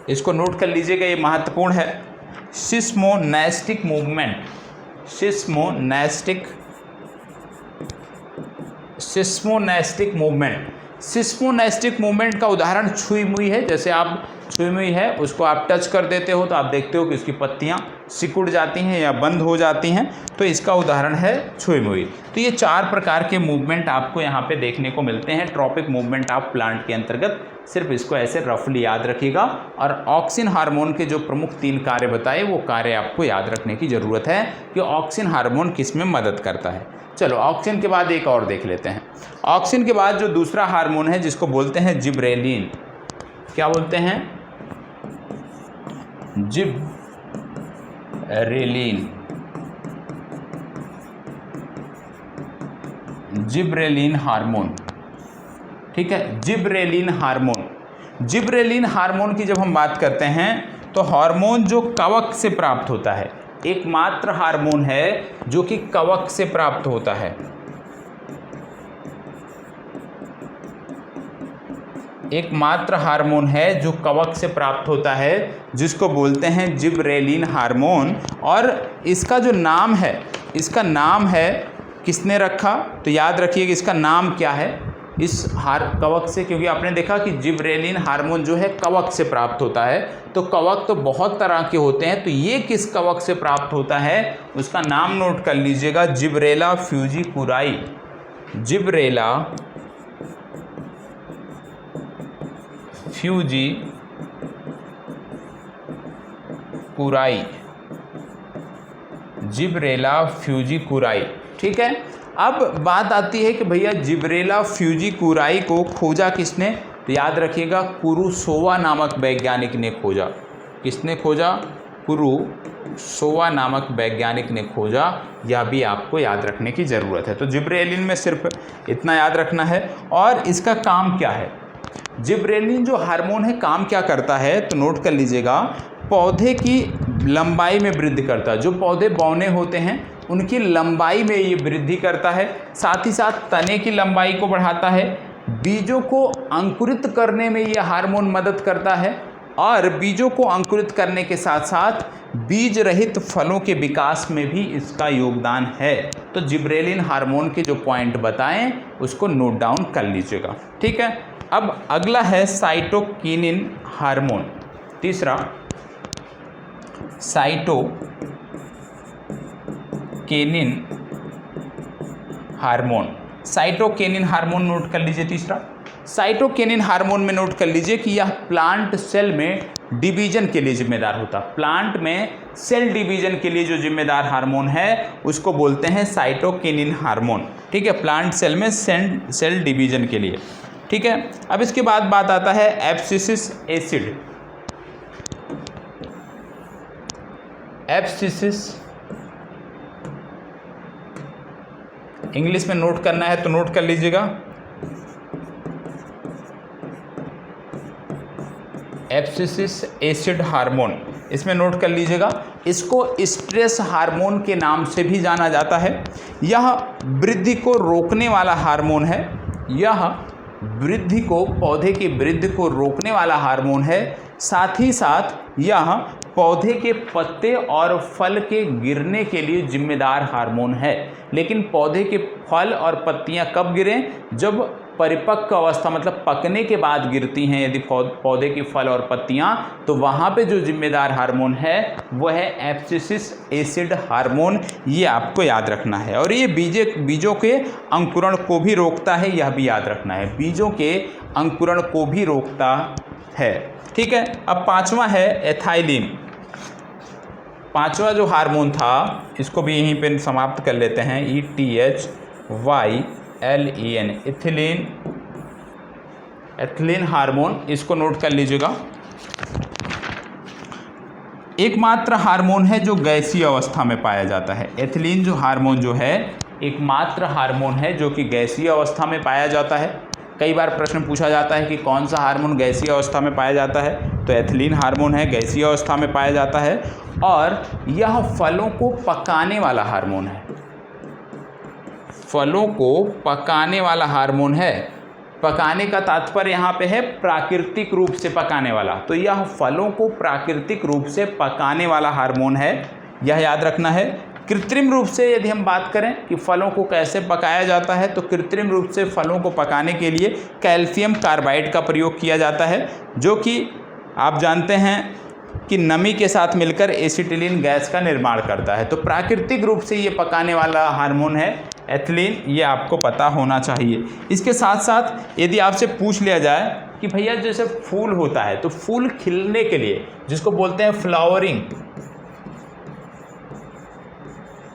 A: इसको नोट कर लीजिएगा, ये महत्वपूर्ण है। Seismonastic movement. सिस्मोनेस्टिक मूवमेंट का उदाहरण छुई मुई है। जैसे आप छुई मुई है उसको आप टच कर देते हो तो आप देखते हो कि उसकी पत्तियां सिकुड़ जाती हैं या बंद हो जाती हैं, तो इसका उदाहरण है छुई मुई। तो ये 4 प्रकार के मूवमेंट आपको यहाँ पे देखने को मिलते हैं, ट्रॉपिक मूवमेंट ऑफ प्लांट के अंतर्गत सिर्फ इसको ऐसे रफली याद रखिएगा। और ऑक्सिन हार्मोन के जो प्रमुख 3 कार्य बताए वो कार्य आपको याद रखने की ज़रूरत है कि ऑक्सिन हार्मोन किस में मदद करता है। चलो ऑक्सिन के बाद एक और देख लेते हैं। ऑक्सिन के बाद जो दूसरा हार्मोन है जिसको बोलते हैं जिब्रेलिन। क्या बोलते हैं? जिब्रेलिन। जिब्रेलिन हार्मोन, ठीक है, जिब्रेलिन हार्मोन। जिब्रेलिन हार्मोन की जब हम बात करते हैं तो हार्मोन जो कवक से प्राप्त होता है, एकमात्र हार्मोन है जो कि कवक से प्राप्त होता है। एकमात्र हार्मोन है जो कवक से प्राप्त होता है, जिसको बोलते हैं जिब्रेलिन हार्मोन। और इसका जो नाम है, इसका नाम है किसने रखा? तो याद रखिए कि इसका नाम क्या है इस कवक से, क्योंकि आपने देखा कि जिब्रेलिन हार्मोन जो है कवक से प्राप्त होता है। तो कवक तो बहुत तरह के होते हैं, तो ये किस कवक से प्राप्त होता है उसका नाम नोट कर लीजिएगा, जिब्रेला फ्यूजिकुराई। जिब्रेला फ्यूजिकुराई, जिब्रेला फ्यूजिकुराई, ठीक है। अब बात आती है कि भैया जिब्रेला फ्यूजिकुराई को खोजा किसने? तो याद रखिएगा कुरुसोवा नामक वैज्ञानिक ने खोजा। किसने खोजा? कुरुसोवा नामक वैज्ञानिक ने खोजा। यह भी आपको याद रखने की ज़रूरत है। तो जिब्रेलिन में सिर्फ इतना याद रखना है। और इसका काम क्या है? जिब्रेलिन जो हार्मोन है काम क्या करता है तो नोट कर लीजिएगा, पौधे की लंबाई में वृद्धि करता है। जो पौधे बौने होते हैं उनकी लंबाई में ये वृद्धि करता है, साथ ही साथ तने की लंबाई को बढ़ाता है, बीजों को अंकुरित करने में यह हार्मोन मदद करता है, और बीजों को अंकुरित करने के साथ साथ बीज रहित फलों के विकास में भी इसका योगदान है। तो जिब्रेलिन हार्मोन के जो पॉइंट बताएं उसको नोट डाउन कर लीजिएगा, ठीक है। अब अगला है साइटोकिनिन हार्मोन। तीसरा cytokinin hormone. Cytokinin hormone note कर लीजिए। तीसरा साइटोकिनिन हार्मोन में नोट कर लीजिए कि यह प्लांट सेल में डिवीजन के लिए जिम्मेदार होता है। प्लांट में सेल डिवीजन के लिए जो जिम्मेदार हार्मोन है उसको बोलते हैं साइटोकिनिन हार्मोन, ठीक है। प्लांट सेल में सेल डिवीजन के लिए, ठीक है। अब इसके बाद बात आता है एब्सिसिक एसिड। एब्सिसिक इंग्लिश में नोट करना है तो नोट कर लीजिएगा, एब्सिसिक एसिड हार्मोन। इसमें नोट कर लीजिएगा, इसको स्ट्रेस हार्मोन के नाम से भी जाना जाता है। यह वृद्धि को रोकने वाला हार्मोन है। यह वृद्धि को, पौधे की वृद्धि को रोकने वाला हार्मोन है। साथ ही साथ यह पौधे के पत्ते और फल के गिरने के लिए जिम्मेदार हार्मोन है। लेकिन पौधे के फल और पत्तियां कब गिरें? जब परिपक्व अवस्था मतलब पकने के बाद गिरती हैं यदि पौधे की फल और पत्तियां, तो वहाँ पे जो जिम्मेदार हार्मोन है वह है एब्सिसिक एसिड हार्मोन। ये आपको याद रखना है। और ये बीजों के अंकुरण को भी रोकता है, यह भी याद रखना है, बीजों के अंकुरण को भी रोकता है, ठीक है। अब पांचवा है एथाइलिन। पांचवा जो हार्मोन था इसको भी यहीं पे समाप्त कर लेते हैं, ETHYLEN, एथिलीन हार्मोन। इसको नोट कर लीजिएगा। एकमात्र हार्मोन है जो गैसीय अवस्था में पाया जाता है। एथिलीन जो हार्मोन जो है एकमात्र हार्मोन है जो कि गैसीय अवस्था में पाया जाता है। कई बार प्रश्न पूछा जाता है कि कौन सा हार्मोन गैसीय अवस्था में पाया जाता है, तो एथिलीन हार्मोन है, गैसीय अवस्था में पाया जाता है। और यह फलों को पकाने वाला हार्मोन है। फलों को पकाने वाला हार्मोन है। पकाने का तात्पर्य यहाँ पे है प्राकृतिक रूप से पकाने वाला। तो यह फलों को प्राकृतिक रूप से पकाने वाला हार्मोन है, यह याद रखना है। कृत्रिम रूप से यदि हम बात करें कि फलों को कैसे पकाया जाता है, तो कृत्रिम रूप से फलों को पकाने के लिए कैल्शियम कार्बाइड का प्रयोग किया जाता है, जो कि आप जानते हैं कि नमी के साथ मिलकर एसिटिलीन गैस का निर्माण करता है। तो प्राकृतिक रूप से ये पकाने वाला हार्मोन है, एथिलीन, ये आपको पता होना चाहिए। इसके साथ साथ यदि आपसे पूछ लिया जाए कि भैया जैसे फूल होता है तो फूल खिलने के लिए जिसको बोलते हैं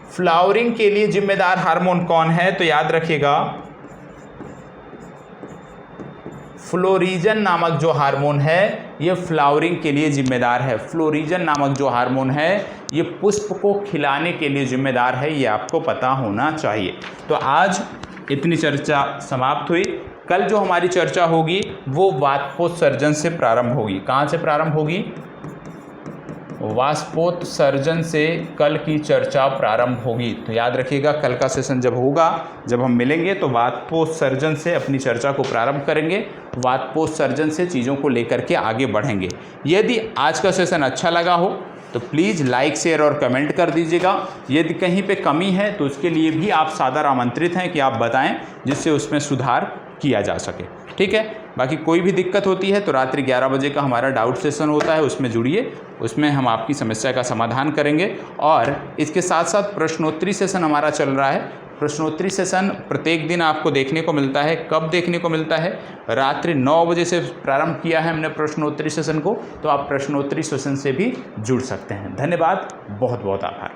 A: फ्लावरिंग के लिए जिम्मेदार हार्मोन कौन है, तो याद रखिएगा फ्लोरीजन नामक जो हार्मोन है ये फ्लावरिंग के लिए जिम्मेदार है। फ्लोरीजन नामक जो हार्मोन है ये पुष्प को खिलाने के लिए जिम्मेदार है, ये आपको पता होना चाहिए। तो आज इतनी चर्चा समाप्त हुई। कल जो हमारी चर्चा होगी वो वाष्पोत्सर्जन से प्रारंभ होगी। कहाँ से प्रारंभ होगी? वाष्पोत्सर्जन से कल की चर्चा प्रारंभ होगी। तो याद रखिएगा कल का सेशन जब होगा, जब हम मिलेंगे तो वाष्पोत्सर्जन से अपनी चर्चा को प्रारंभ करेंगे। वाष्पोत्सर्जन से चीज़ों को लेकर के आगे बढ़ेंगे। यदि आज का सेशन अच्छा लगा हो तो प्लीज़ लाइक, शेयर और कमेंट कर दीजिएगा। यदि कहीं पे कमी है तो उसके लिए भी आप सादर आमंत्रित हैं कि आप बताएं, जिससे उसमें सुधार किया जा सके। ठीक है, बाकी कोई भी दिक्कत होती है तो रात्रि 11 बजे का हमारा डाउट सेशन होता है, उसमें जुड़िए, उसमें हम आपकी समस्या का समाधान करेंगे। और इसके साथ साथ प्रश्नोत्तरी सेशन हमारा चल रहा है। प्रश्नोत्तरी सेशन प्रत्येक दिन आपको देखने को मिलता है। कब देखने को मिलता है? रात्रि 9 बजे से प्रारंभ किया है हमने प्रश्नोत्तरी सेशन को, तो आप प्रश्नोत्तरी सेशन से भी जुड़ सकते हैं। धन्यवाद, बहुत बहुत आभार।